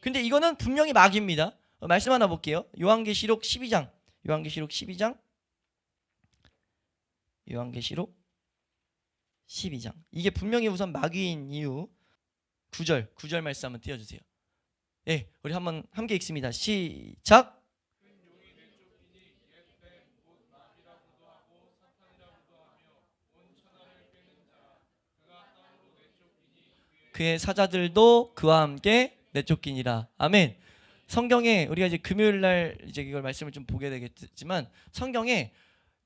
근데 이거는 분명히 마귀입니다. 말씀 하나 볼게요. 요한계시록 12장. 요한계시록 12장. 요한계시록 12장. 이게 분명히 우선 마귀인 이유. 9절 말씀 한번 띄워주세요. 예, 우리 한번 함께 읽습니다. 시작. 그의 사자들도 그와 함께 내쫓기니라. 아멘. 성경에 우리가 이제 금요일 날 이제 이걸 말씀을 좀 보게 되겠지만, 성경에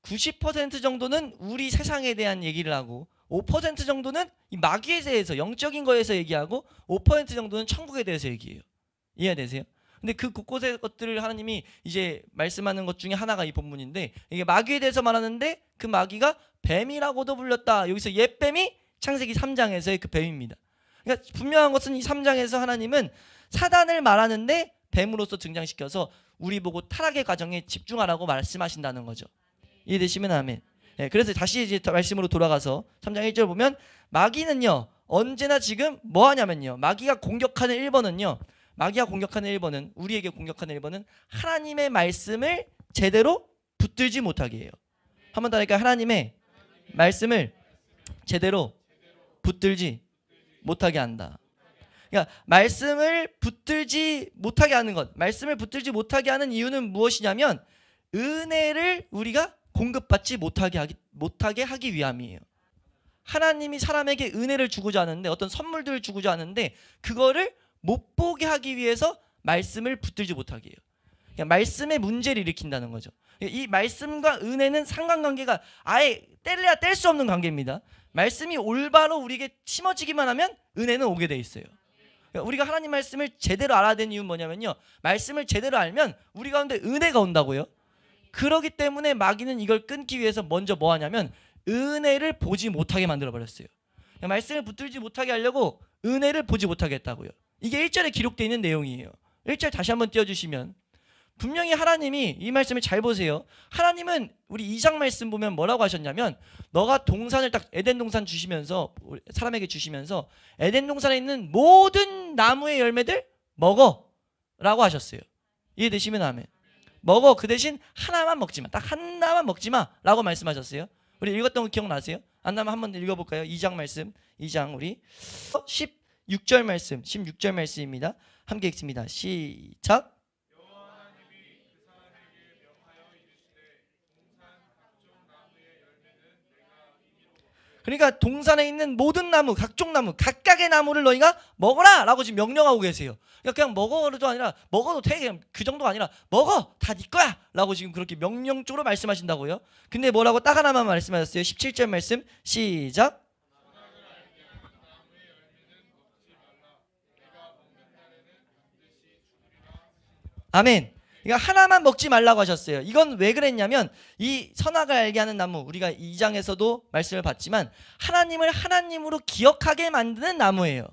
90% 정도는 우리 세상에 대한 얘기를 하고 5% 정도는 이 마귀에 대해서, 영적인 거에서 얘기하고 5% 정도는 천국에 대해서 얘기해요. 이해되세요? 근데 그 곳곳의 것들을 하나님이 이제 말씀하는 것 중에 하나가 이 본문인데, 이게 마귀에 대해서 말하는데 그 마귀가 뱀이라고도 불렸다. 여기서 옛뱀이 창세기 3장에서의 그 뱀입니다. 그러니까 분명한 것은 이 3장에서 하나님은 사단을 말하는데 뱀으로서 등장시켜서 우리 보고 타락의 과정에 집중하라고 말씀하신다는 거죠. 이해되시면 아멘. 네, 그래서 다시 이제 말씀으로 돌아가서 3장 1절 보면, 마귀는요 언제나 지금 뭐 하냐면요, 마귀가 공격하는 1번은 우리에게 공격하는 1번은 하나님의 말씀을 제대로 붙들지 못하게 해요. 한번 더 할까요? 하나님의 말씀을 제대로 붙들지 못하게 한다. 그러니까 말씀을 붙들지 못하게 하는 것, 말씀을 붙들지 못하게 하는 이유는 무엇이냐면 은혜를 우리가 공급받지 못하게 하기 위함이에요. 하나님이 사람에게 은혜를 주고자 하는데, 어떤 선물들을 주고자 하는데 그거를 못 보게 하기 위해서 말씀을 붙들지 못하게 해요. 그러니까 말씀의 문제를 일으킨다는 거죠. 이 말씀과 은혜는 상관관계가 아예 뗄래야 뗄 수 없는 관계입니다. 말씀이 올바로 우리에게 심어지기만 하면 은혜는 오게 돼 있어요. 그러니까 우리가 하나님 말씀을 제대로 알아야 되는 이유는 뭐냐면요, 말씀을 제대로 알면 우리 가운데 은혜가 온다고요. 그렇기 때문에 마귀는 이걸 끊기 위해서 먼저 뭐 하냐면 은혜를 보지 못하게 만들어 버렸어요. 말씀을 붙들지 못하게 하려고 은혜를 보지 못하게 했다고요. 이게 1절에 기록되어 있는 내용이에요. 1절 다시 한번 띄워주시면, 분명히 하나님이 이 말씀을 잘 보세요. 하나님은 우리 2장 말씀 보면 뭐라고 하셨냐면, 너가 동산을 딱 에덴 동산 주시면서, 사람에게 주시면서 에덴 동산에 있는 모든 나무의 열매들 먹어 라고 하셨어요. 이해되시면 아멘. 먹어, 그 대신 하나만 먹지 마, 딱 하나만 먹지 마 라고 말씀하셨어요. 우리 읽었던 거 기억나세요? 안 나면 한번 읽어볼까요? 2장 말씀, 2장 우리 16절 말씀입니다. 함께 읽습니다. 시작. 그러니까 동산에 있는 모든 나무, 각종 나무, 각각의 나무를 너희가 먹어라 라고 지금 명령하고 계세요. 그러니까 그냥 먹어도 아니라, 먹어도 돼, 그냥 그 정도가 아니라 먹어, 다 네 거야 라고 지금 그렇게 명령적으로 말씀하신다고요. 근데 뭐라고 딱 하나만 말씀하셨어요. 17절 말씀 시작. 아멘. 그러니까 하나만 먹지 말라고 하셨어요. 이건 왜 그랬냐면, 이 선악을 알게 하는 나무, 우리가 2장에서도 말씀을 봤지만 하나님을 하나님으로 기억하게 만드는 나무예요.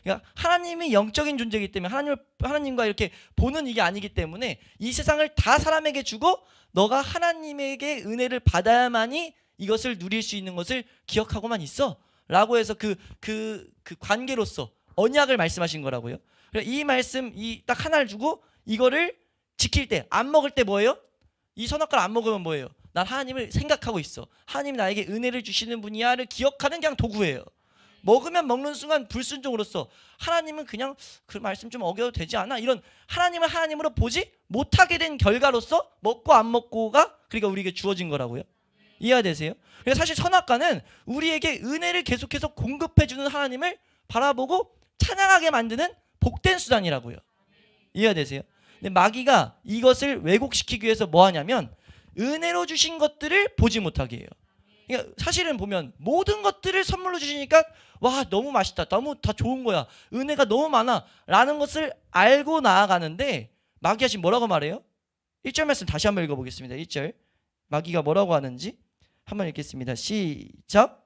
그러니까 하나님이 영적인 존재이기 때문에 하나님과 이렇게 보는 이게 아니기 때문에 이 세상을 다 사람에게 주고 너가 하나님에게 은혜를 받아야만이 이것을 누릴 수 있는 것을 기억하고만 있어 라고 해서 그 관계로서 언약을 말씀하신 거라고요. 이 말씀 이 딱 하나를 주고 이거를 지킬 때 안 먹을 때 뭐예요? 이 선악과를 안 먹으면 뭐예요? 난 하나님을 생각하고 있어. 하나님이 나에게 은혜를 주시는 분이야를 기억하는 그냥 도구예요. 먹으면 먹는 순간 불순종으로서 하나님은 그냥 그 말씀 좀 어겨도 되지 않아? 이런 하나님을 하나님으로 보지 못하게 된 결과로서 먹고 안 먹고가 그러니까 우리에게 주어진 거라고요. 이해되세요? 그래서 사실 선악과는 우리에게 은혜를 계속해서 공급해주는 하나님을 바라보고 찬양하게 만드는 복된 수단이라고요. 이해되세요? 근데 마귀가 이것을 왜곡시키기 위해서 뭐 하냐면 은혜로 주신 것들을 보지 못하게 해요. 그러니까 사실은 보면 모든 것들을 선물로 주시니까 와 너무 맛있다, 너무 다 좋은 거야, 은혜가 너무 많아 라는 것을 알고 나아가는데 마귀가 지금 뭐라고 말해요? 1절 말씀 다시 한번 읽어보겠습니다. 1절 마귀가 뭐라고 하는지 한번 읽겠습니다. 시작.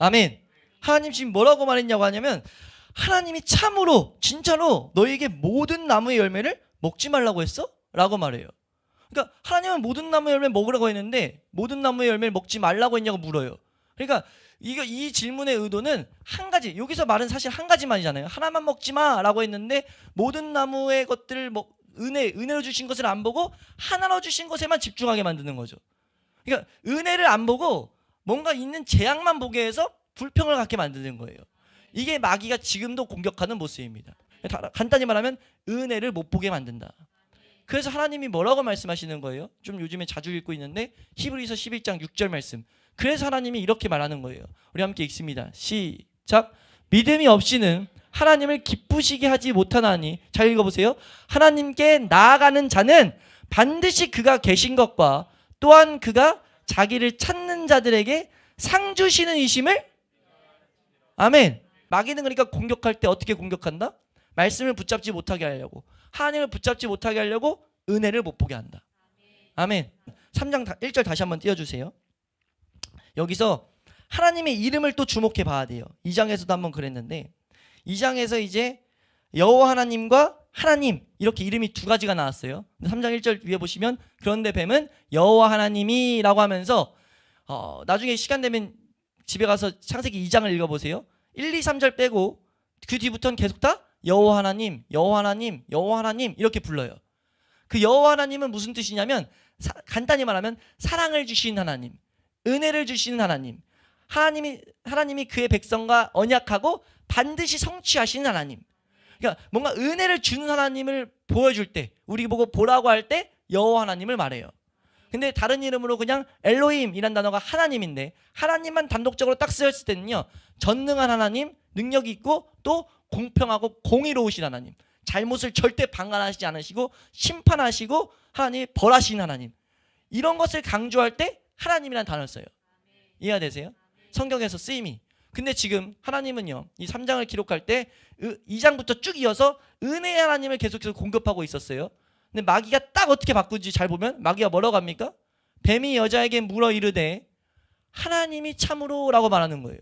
아멘. 하나님 지금 뭐라고 말했냐고 하냐면 하나님이 참으로 진짜로 너에게 모든 나무의 열매를 먹지 말라고 했어? 라고 말해요. 그러니까 하나님은 모든 나무의 열매 먹으라고 했는데 모든 나무의 열매를 먹지 말라고 했냐고 물어요. 그러니까 이 질문의 의도는 한 가지, 여기서 말은 사실 한 가지만이잖아요. 하나만 먹지 마라고 했는데 모든 나무의 것들을 은혜로 주신 것을 안 보고 하나로 주신 것에만 집중하게 만드는 거죠. 그러니까 은혜를 안 보고 뭔가 있는 재앙만 보게 해서 불평을 갖게 만드는 거예요. 이게 마귀가 지금도 공격하는 모습입니다. 간단히 말하면 은혜를 못 보게 만든다. 그래서 하나님이 뭐라고 말씀하시는 거예요? 좀 요즘에 자주 읽고 있는데 히브리서 11장 6절 말씀. 그래서 하나님이 이렇게 말하는 거예요. 우리 함께 읽습니다. 시작. 믿음이 없이는 하나님을 기쁘시게 하지 못하나니. 잘 읽어보세요. 하나님께 나아가는 자는 반드시 그가 계신 것과 또한 그가 자기를 찾는 자들에게 상 주시는 이심을. 아멘. 마귀는 그러니까 공격할 때 어떻게 공격한다? 말씀을 붙잡지 못하게 하려고, 하나님을 붙잡지 못하게 하려고 은혜를 못 보게 한다. 아멘. 3장 1절 다시 한번 띄워주세요. 여기서 하나님의 이름을 또 주목해 봐야 돼요. 2장에서도 한번 그랬는데 2장에서 이제 여호와 하나님과 하나님 이렇게 이름이 두 가지가 나왔어요. 3장 1절 위에 보시면 그런데 뱀은 여호와 하나님이라고 하면서 나중에 시간 되면 집에 가서 창세기 2장을 읽어보세요. 1, 2, 3절 빼고 그 뒤부터는 계속 다 여호와 하나님, 여호와 하나님, 여호와 하나님 이렇게 불러요. 그 여호와 하나님은 무슨 뜻이냐면 간단히 말하면 사랑을 주시는 하나님, 은혜를 주시는 하나님, 하나님이 그의 백성과 언약하고 반드시 성취하시는 하나님. 그러니까 뭔가 은혜를 주는 하나님을 보여줄 때, 우리 보고 보라고 할 때 여호와 하나님을 말해요. 근데 다른 이름으로 그냥 엘로힘이란 단어가 하나님인데 하나님만 단독적으로 딱 쓰였을 때는요, 전능한 하나님, 능력이 있고 또 공평하고 공의로우신 하나님, 잘못을 절대 방관하시지 않으시고 심판하시고 하나님이 벌하시는 하나님, 이런 것을 강조할 때 하나님이라는 단어를 써요. 이해가 되세요? 성경에서 쓰임이. 근데 지금 하나님은요, 이 3장을 기록할 때 2장부터 쭉 이어서 은혜의 하나님을 계속해서 공급하고 있었어요. 근데 마귀가 딱 어떻게 바꾸지 잘 보면 마귀가 뭐라고 합니까? 뱀이 여자에게 물어 이르되 하나님이 참으로 라고 말하는 거예요.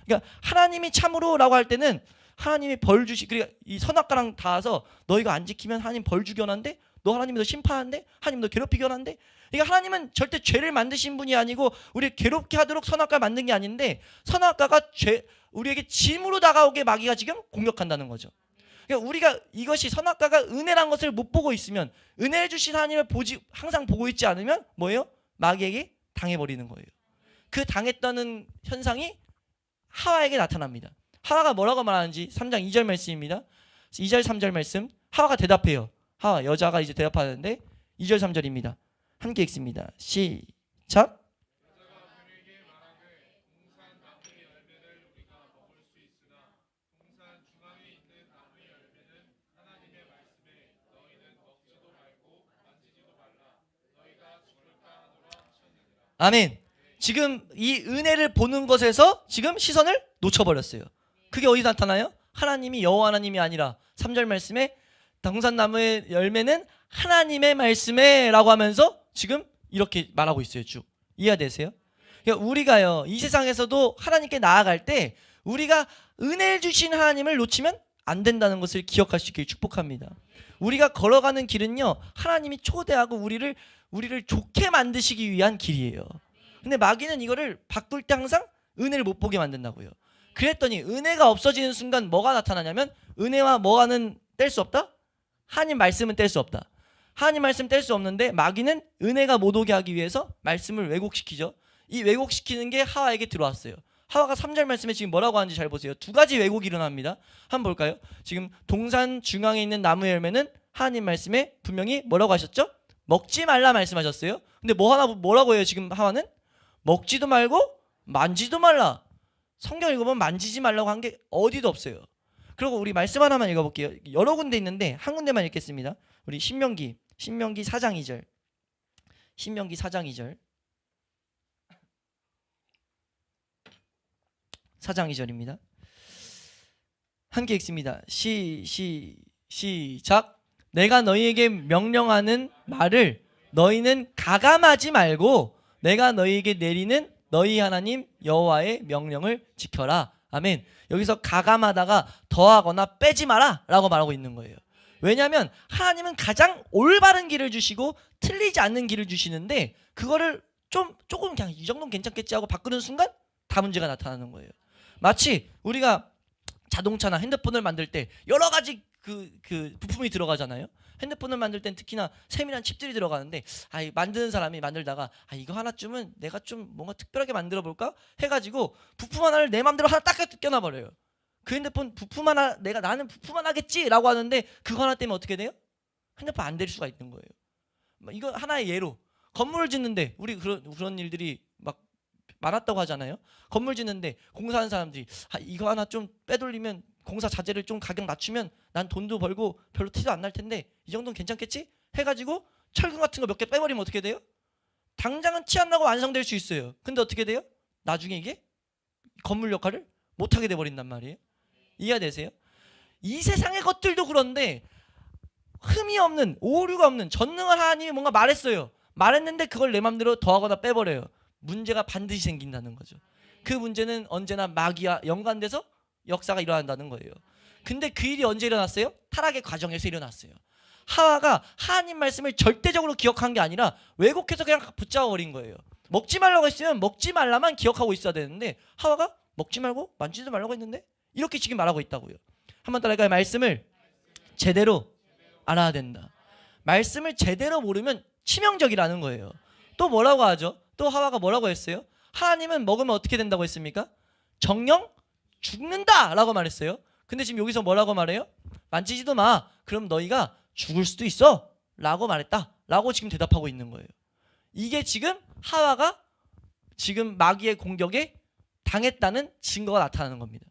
그러니까 하나님이 참으로 라고 할 때는 하나님이 벌 주시, 그러니까 이 선악과랑 닿아서 너희가 안 지키면 하나님 벌 주기 원한데, 너 하나님이 너 심판한데, 하나님 너 괴롭히기 원한데. 그러니까 하나님은 절대 죄를 만드신 분이 아니고 우리를 괴롭게 하도록 선악과를 만든 게 아닌데 선악과가 우리에게 짐으로 다가오게 마귀가 지금 공격한다는 거죠. 그러니까 우리가 이것이 선악과가 은혜란 것을 못 보고 있으면, 은혜를 주신 하나님을 항상 보고 있지 않으면 뭐예요? 마귀에게 당해버리는 거예요. 그 당했다는 현상이 하와에게 나타납니다. 하와가 뭐라고 말하는지 3장 2절 말씀입니다. 2절 3절 말씀. 하와가 대답해요. 하와, 여자가 이제 대답하는데 2절 3절입니다. 함께 읽습니다. 시작. 아멘. 지금 이 은혜를 보는 것에서 지금 시선을 놓쳐버렸어요. 그게 어디 나타나요? 하나님이 여호와 하나님이 아니라 3절 말씀에 동산나무의 열매는 하나님의 말씀에 라고 하면서 지금 이렇게 말하고 있어요. 쭉 이해되세요? 그러니까 우리가요 이 세상에서도 하나님께 나아갈 때 우리가 은혜를 주신 하나님을 놓치면 안 된다는 것을 기억할 수 있게 축복합니다. 우리가 걸어가는 길은요 하나님이 초대하고 우리를 좋게 만드시기 위한 길이에요. 근데 마귀는 이거를 바꿀 때 항상 은혜를 못 보게 만든다고요. 그랬더니 은혜가 없어지는 순간 뭐가 나타나냐면 은혜와 뭐가는 뗄 수 없다? 하나님 말씀은 뗄 수 없다. 하나님 말씀 뗄 수 없는데 마귀는 은혜가 못 오게 하기 위해서 말씀을 왜곡시키죠. 이 왜곡시키는 게 하와에게 들어왔어요. 하와가 3절 말씀에 지금 뭐라고 하는지 잘 보세요. 두 가지 왜곡이 일어납니다. 한번 볼까요? 지금 동산 중앙에 있는 나무 열매는 하나님 말씀에 분명히 뭐라고 하셨죠? 먹지 말라 말씀하셨어요. 근데 뭐라고 해요 지금 하와는? 먹지도 말고 만지도 말라. 성경 읽어보면 만지지 말라고 한 게 어디도 없어요. 그리고 우리 말씀 하나만 읽어볼게요. 여러 군데 있는데 한 군데만 읽겠습니다. 우리 신명기 4장 2절. 신명기 4장 2절. 4장 2절입니다. 함께 읽습니다. 시작. 내가 너희에게 명령하는 말을 너희는 가감하지 말고 내가 너희에게 내리는 너희 하나님 여호와의 명령을 지켜라. 아멘. 여기서 가감하다가 더하거나 빼지 마라 라고 말하고 있는 거예요. 왜냐하면 하나님은 가장 올바른 길을 주시고 틀리지 않는 길을 주시는데 그거를 조금 그냥 이 정도는 괜찮겠지 하고 바꾸는 순간 다 문제가 나타나는 거예요. 마치 우리가 자동차나 핸드폰을 만들 때 여러 가지 그 부품이 들어가잖아요. 핸드폰을 만들 땐 특히나 세밀한 칩들이 들어가는데 만드는 사람이 만들다가 이거 하나쯤은 내가 좀 뭔가 특별하게 만들어 볼까 해가지고 부품 하나를 내 맘대로 하나 딱 껴놔버려요. 그 핸드폰 부품 하나 나는 부품 하나 하겠지라고 하는데 그거 하나 때문에 어떻게 돼요? 핸드폰 안 될 수가 있는 거예요. 이거 하나의 예로 건물을 짓는데 우리 그런 일들이 막 많았다고 하잖아요. 건물 짓는데 공사하는 사람들이 이거 하나 좀 빼돌리면 공사 자재를 좀 가격 낮추면 난 돈도 벌고 별로 티도 안 날 텐데 이 정도는 괜찮겠지? 해가지고 철근 같은 거 몇 개 빼버리면 어떻게 돼요? 당장은 티 안 나고 완성될 수 있어요. 근데 어떻게 돼요? 나중에 이게 건물 역할을 못하게 돼버린단 말이에요. 이해되세요? 이 세상의 것들도 그런데 흠이 없는 오류가 없는 전능한 하나님이 뭔가 말했어요. 말했는데 그걸 내 맘대로 더하거나 빼버려요. 문제가 반드시 생긴다는 거죠. 그 문제는 언제나 마귀와 연관돼서 역사가 일어난다는 거예요. 근데 그 일이 언제 일어났어요? 타락의 과정에서 일어났어요. 하와가 하나님 말씀을 절대적으로 기억한 게 아니라 왜곡해서 그냥 붙잡아 버린 거예요. 먹지 말라고 했으면 먹지 말라만 기억하고 있어야 되는데 하와가 먹지 말고 만지지 말라고 했는데 이렇게 지금 말하고 있다고요. 한번 따라할까요? 말씀을 제대로 알아야 된다. 말씀을 제대로 모르면 치명적이라는 거예요. 또 뭐라고 하죠? 또 하와가 뭐라고 했어요? 하나님은 먹으면 어떻게 된다고 했습니까? 정령 죽는다 라고 말했어요. 근데 지금 여기서 뭐라고 말해요? 만지지도 마. 그럼 너희가 죽을 수도 있어 라고 말했다 라고 지금 대답하고 있는 거예요. 이게 지금 하와가 지금 마귀의 공격에 당했다는 증거가 나타나는 겁니다.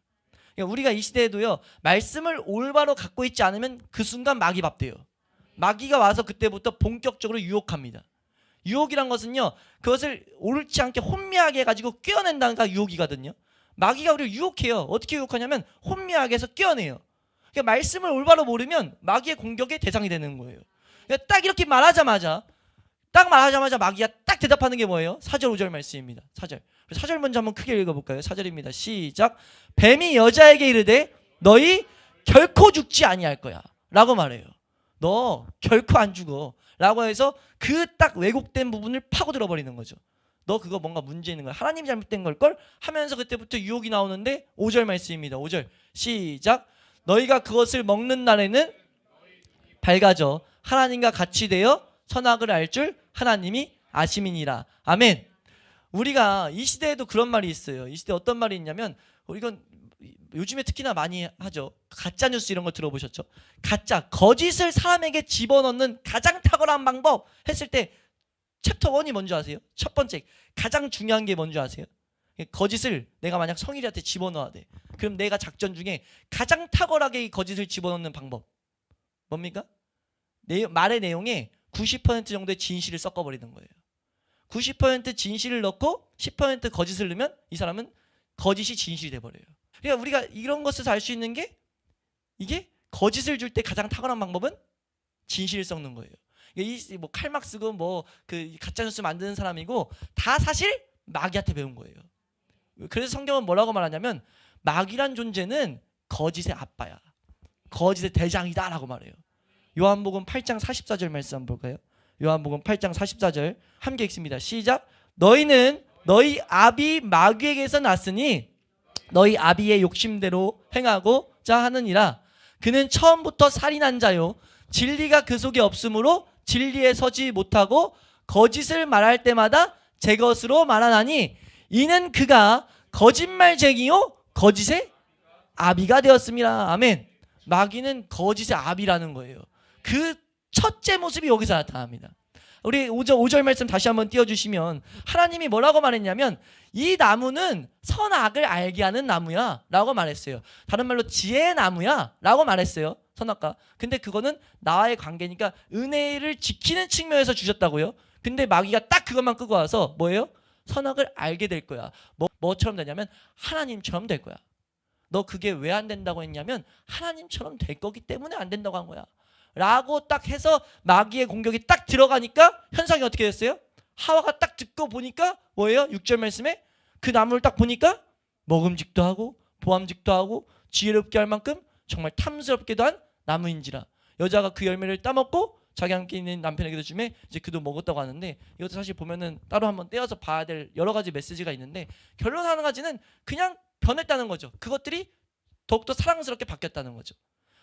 그러니까 우리가 이 시대에도요 말씀을 올바로 갖고 있지 않으면 그 순간 마귀 밥 돼요. 마귀가 와서 그때부터 본격적으로 유혹합니다. 유혹이란 것은요 그것을 옳지 않게 혼미하게 해가지고 꿰어낸다는 게 유혹이거든요. 마귀가 우리를 유혹해요. 어떻게 유혹하냐면 혼미하게 해서 꿰어내요. 그러니까 말씀을 올바로 모르면 마귀의 공격의 대상이 되는 거예요. 그러니까 딱 이렇게 말하자마자 마귀가 딱 대답하는 게 뭐예요? 4절 5절 말씀입니다. 4절 먼저 한번 크게 읽어볼까요? 4절입니다. 시작. 뱀이 여자에게 이르되 너희 결코 죽지 아니할 거야 라고 말해요. 너 결코 안 죽어 라고 해서 그 딱 왜곡된 부분을 파고들어 버리는 거죠. 너 그거 뭔가 문제 있는 거야. 하나님이 잘못된 걸걸 하면서 그때부터 유혹이 나오는데 5절 말씀입니다. 5절 시작. 너희가 그것을 먹는 날에는 밝아져 하나님과 같이 되어 선악을 알 줄 하나님이 아심이니라. 아멘. 우리가 이 시대에도 그런 말이 있어요. 이 시대에 어떤 말이 있냐면 이건 요즘에 특히나 많이 하죠. 가짜뉴스 이런 거 들어보셨죠? 거짓을 사람에게 집어넣는 가장 탁월한 방법 했을 때 챕터 1이 뭔지 아세요? 첫 번째 가장 중요한 게 뭔지 아세요? 거짓을 내가 만약 성일이한테 집어넣어야 돼. 그럼 내가 작전 중에 가장 탁월하게 이 거짓을 집어넣는 방법 뭡니까? 말의 내용에 90% 정도의 진실을 섞어버리는 거예요. 90% 진실을 넣고 10% 거짓을 넣으면 이 사람은 거짓이 진실이 돼버려요. 그러니까 우리가 이런 것에서 알 수 있는 게 이게 거짓을 줄 때 가장 탁월한 방법은 진실을 섞는 거예요. 이뭐 칼막스고 뭐 그 가짜 뉴스 만드는 사람이고 다 사실 마귀한테 배운 거예요. 그래서 성경은 뭐라고 말하냐면 마귀란 존재는 거짓의 아빠야. 거짓의 대장이다라고 말해요. 요한복음 8장 44절 말씀 한번 볼까요? 요한복음 8장 44절 함께 읽습니다. 시작. 너희는 너희 아비 마귀에게서 났으니 너희 아비의 욕심대로 행하고자 하느니라. 그는 처음부터 살인한 자요 진리가 그 속에 없으므로 진리에 서지 못하고 거짓을 말할 때마다 제 것으로 말하나니 이는 그가 거짓말쟁이요 거짓의 아비가 되었습니다. 아멘. 마귀는 거짓의 아비라는 거예요. 그 첫째 모습이 여기서 나타납니다. 우리 5절 말씀 다시 한번 띄워주시면 하나님이 뭐라고 말했냐면 이 나무는 선악을 알게 하는 나무야 라고 말했어요. 다른 말로 지혜의 나무야 라고 말했어요. 선악과. 근데 그거는 나와의 관계니까 은혜를 지키는 측면에서 주셨다고요. 근데 마귀가 딱 그것만 끄고 와서 뭐예요? 선악을 알게 될 거야. 뭐처럼 되냐면 하나님처럼 될 거야. 너 그게 왜 안 된다고 했냐면 하나님처럼 될 거기 때문에 안 된다고 한 거야 라고 딱 해서 마귀의 공격이 딱 들어가니까 현상이 어떻게 됐어요? 하와가 딱 듣고 보니까 뭐예요? 6절 말씀에 그 나무를 딱 보니까 먹음직도 하고 보암직도 하고 지혜롭게 할 만큼 정말 탐스럽게도 한 나무인지라. 여자가 그 열매를 따먹고 자기 함께 있는 남편에게도 주매 이제 그도 먹었다고 하는데 이것도 사실 보면은 따로 한번 떼어서 봐야 될 여러 가지 메시지가 있는데 결론 한 가지는 그냥 변했다는 거죠. 그것들이 더욱더 사랑스럽게 바뀌었다는 거죠.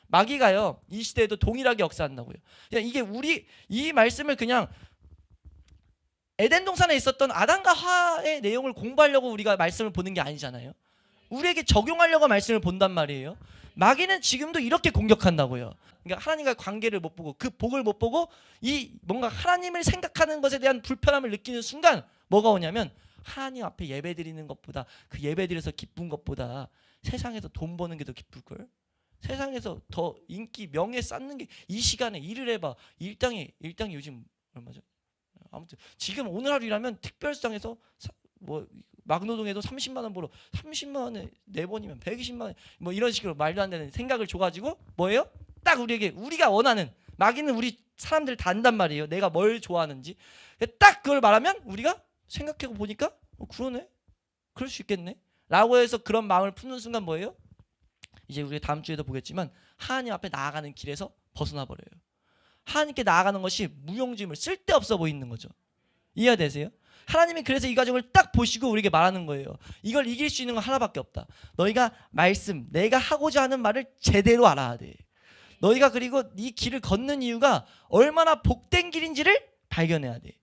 마귀가요 이 시대에도 동일하게 역사한다고요. 그냥 이게 우리 이 말씀을 그냥 에덴 동산에 있었던 아담과 하와의 내용을 공부하려고 우리가 말씀을 보는 게 아니잖아요. 우리에게 적용하려고 말씀을 본단 말이에요. 마귀는 지금도 이렇게 공격한다고요. 그러니까 하나님과의 관계를 못 보고 그 복을 못 보고 이 뭔가 하나님을 생각하는 것에 대한 불편함을 느끼는 순간 뭐가 오냐면 하나님 앞에 예배 드리는 것보다 그 예배 드려서 기쁜 것보다 세상에서 돈 버는 게 더 기쁠걸. 세상에서 더 인기 명예 쌓는 게 이 시간에 일을 해봐. 일당이 요즘 얼마죠? 아무튼 지금 오늘 하루 일하면 특별수당에서 뭐 막노동에도 30만 원 벌어. 30만 원에 4번이면 120만 원 뭐 이런 식으로 말도 안 되는 생각을 줘가지고 뭐예요? 딱 우리가 원하는 마귀는 우리 사람들 다 안단 말이에요. 내가 뭘 좋아하는지 딱 그걸 말하면 우리가 생각해 보니까 그러네, 그럴 수 있겠네 라고 해서 그런 마음을 푸는 순간 뭐예요? 이제 우리 다음 주에도 보겠지만 하나님 앞에 나아가는 길에서 벗어나 버려요. 하나님께 나아가는 것이 무용지물 쓸데없어 보이는 거죠. 이해되세요? 하나님이 그래서 이 과정을 딱 보시고 우리에게 말하는 거예요. 이걸 이길 수 있는 건 하나밖에 없다. 너희가 말씀, 내가 하고자 하는 말을 제대로 알아야 돼. 너희가 그리고 이 길을 걷는 이유가 얼마나 복된 길인지를 발견해야 돼.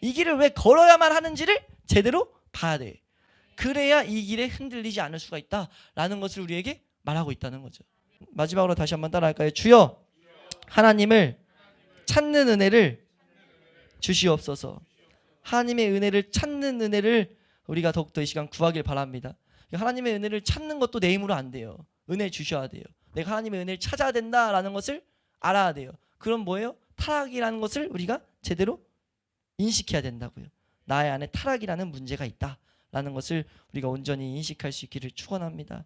이 길을 왜 걸어야만 하는지를 제대로 봐야 돼. 그래야 이 길에 흔들리지 않을 수가 있다라는 것을 우리에게 말하고 있다는 거죠. 마지막으로 다시 한번 따라할까요? 주여 하나님을 찾는 은혜를 주시옵소서. 하나님의 은혜를 찾는 은혜를 우리가 더욱더 이 시간 구하길 바랍니다. 하나님의 은혜를 찾는 것도 내 힘으로 안 돼요. 은혜 주셔야 돼요. 내가 하나님의 은혜를 찾아야 된다라는 것을 알아야 돼요. 그럼 뭐예요? 타락이라는 것을 우리가 제대로 인식해야 된다고요. 나의 안에 타락이라는 문제가 있다라는 것을 우리가 온전히 인식할 수 있기를 축원합니다.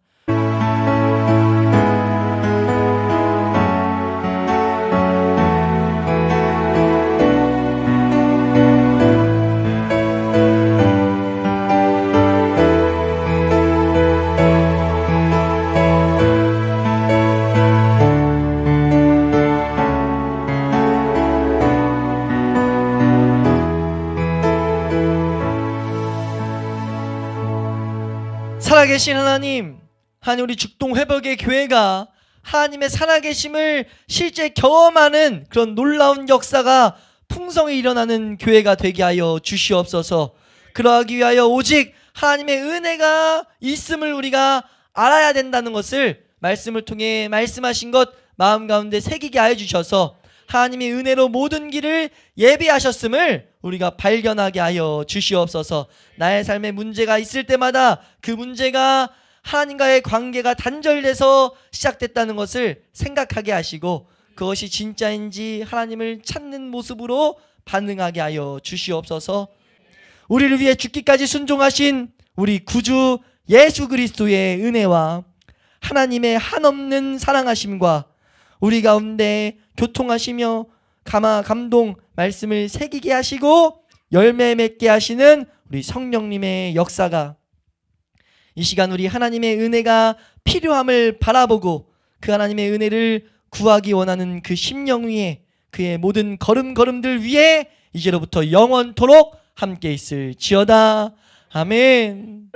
살아계신 하나님, 우리 죽동 회복의 교회가 하나님의 살아계심을 실제 경험하는 그런 놀라운 역사가 풍성히 일어나는 교회가 되게 하여 주시옵소서. 그러하기 위하여 오직 하나님의 은혜가 있음을 우리가 알아야 된다는 것을 말씀을 통해 말씀하신 것 마음 가운데 새기게 하여 주셔서 하나님의 은혜로 모든 길을 예비하셨음을 우리가 발견하게 하여 주시옵소서. 나의 삶에 문제가 있을 때마다 그 문제가 하나님과의 관계가 단절돼서 시작됐다는 것을 생각하게 하시고 그것이 진짜인지 하나님을 찾는 모습으로 반응하게 하여 주시옵소서. 우리를 위해 죽기까지 순종하신 우리 구주 예수 그리스도의 은혜와 하나님의 한없는 사랑하심과 우리 가운데 교통하시며 감동 말씀을 새기게 하시고 열매 맺게 하시는 우리 성령님의 역사가 이 시간 우리 하나님의 은혜가 필요함을 바라보고 그 하나님의 은혜를 구하기 원하는 그 심령 위에 그의 모든 걸음들 위에 이제로부터 영원토록 함께 있을지어다. 아멘.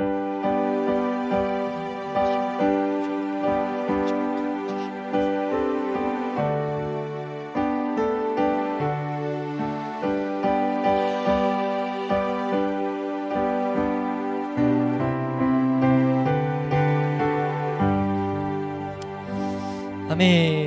아멘.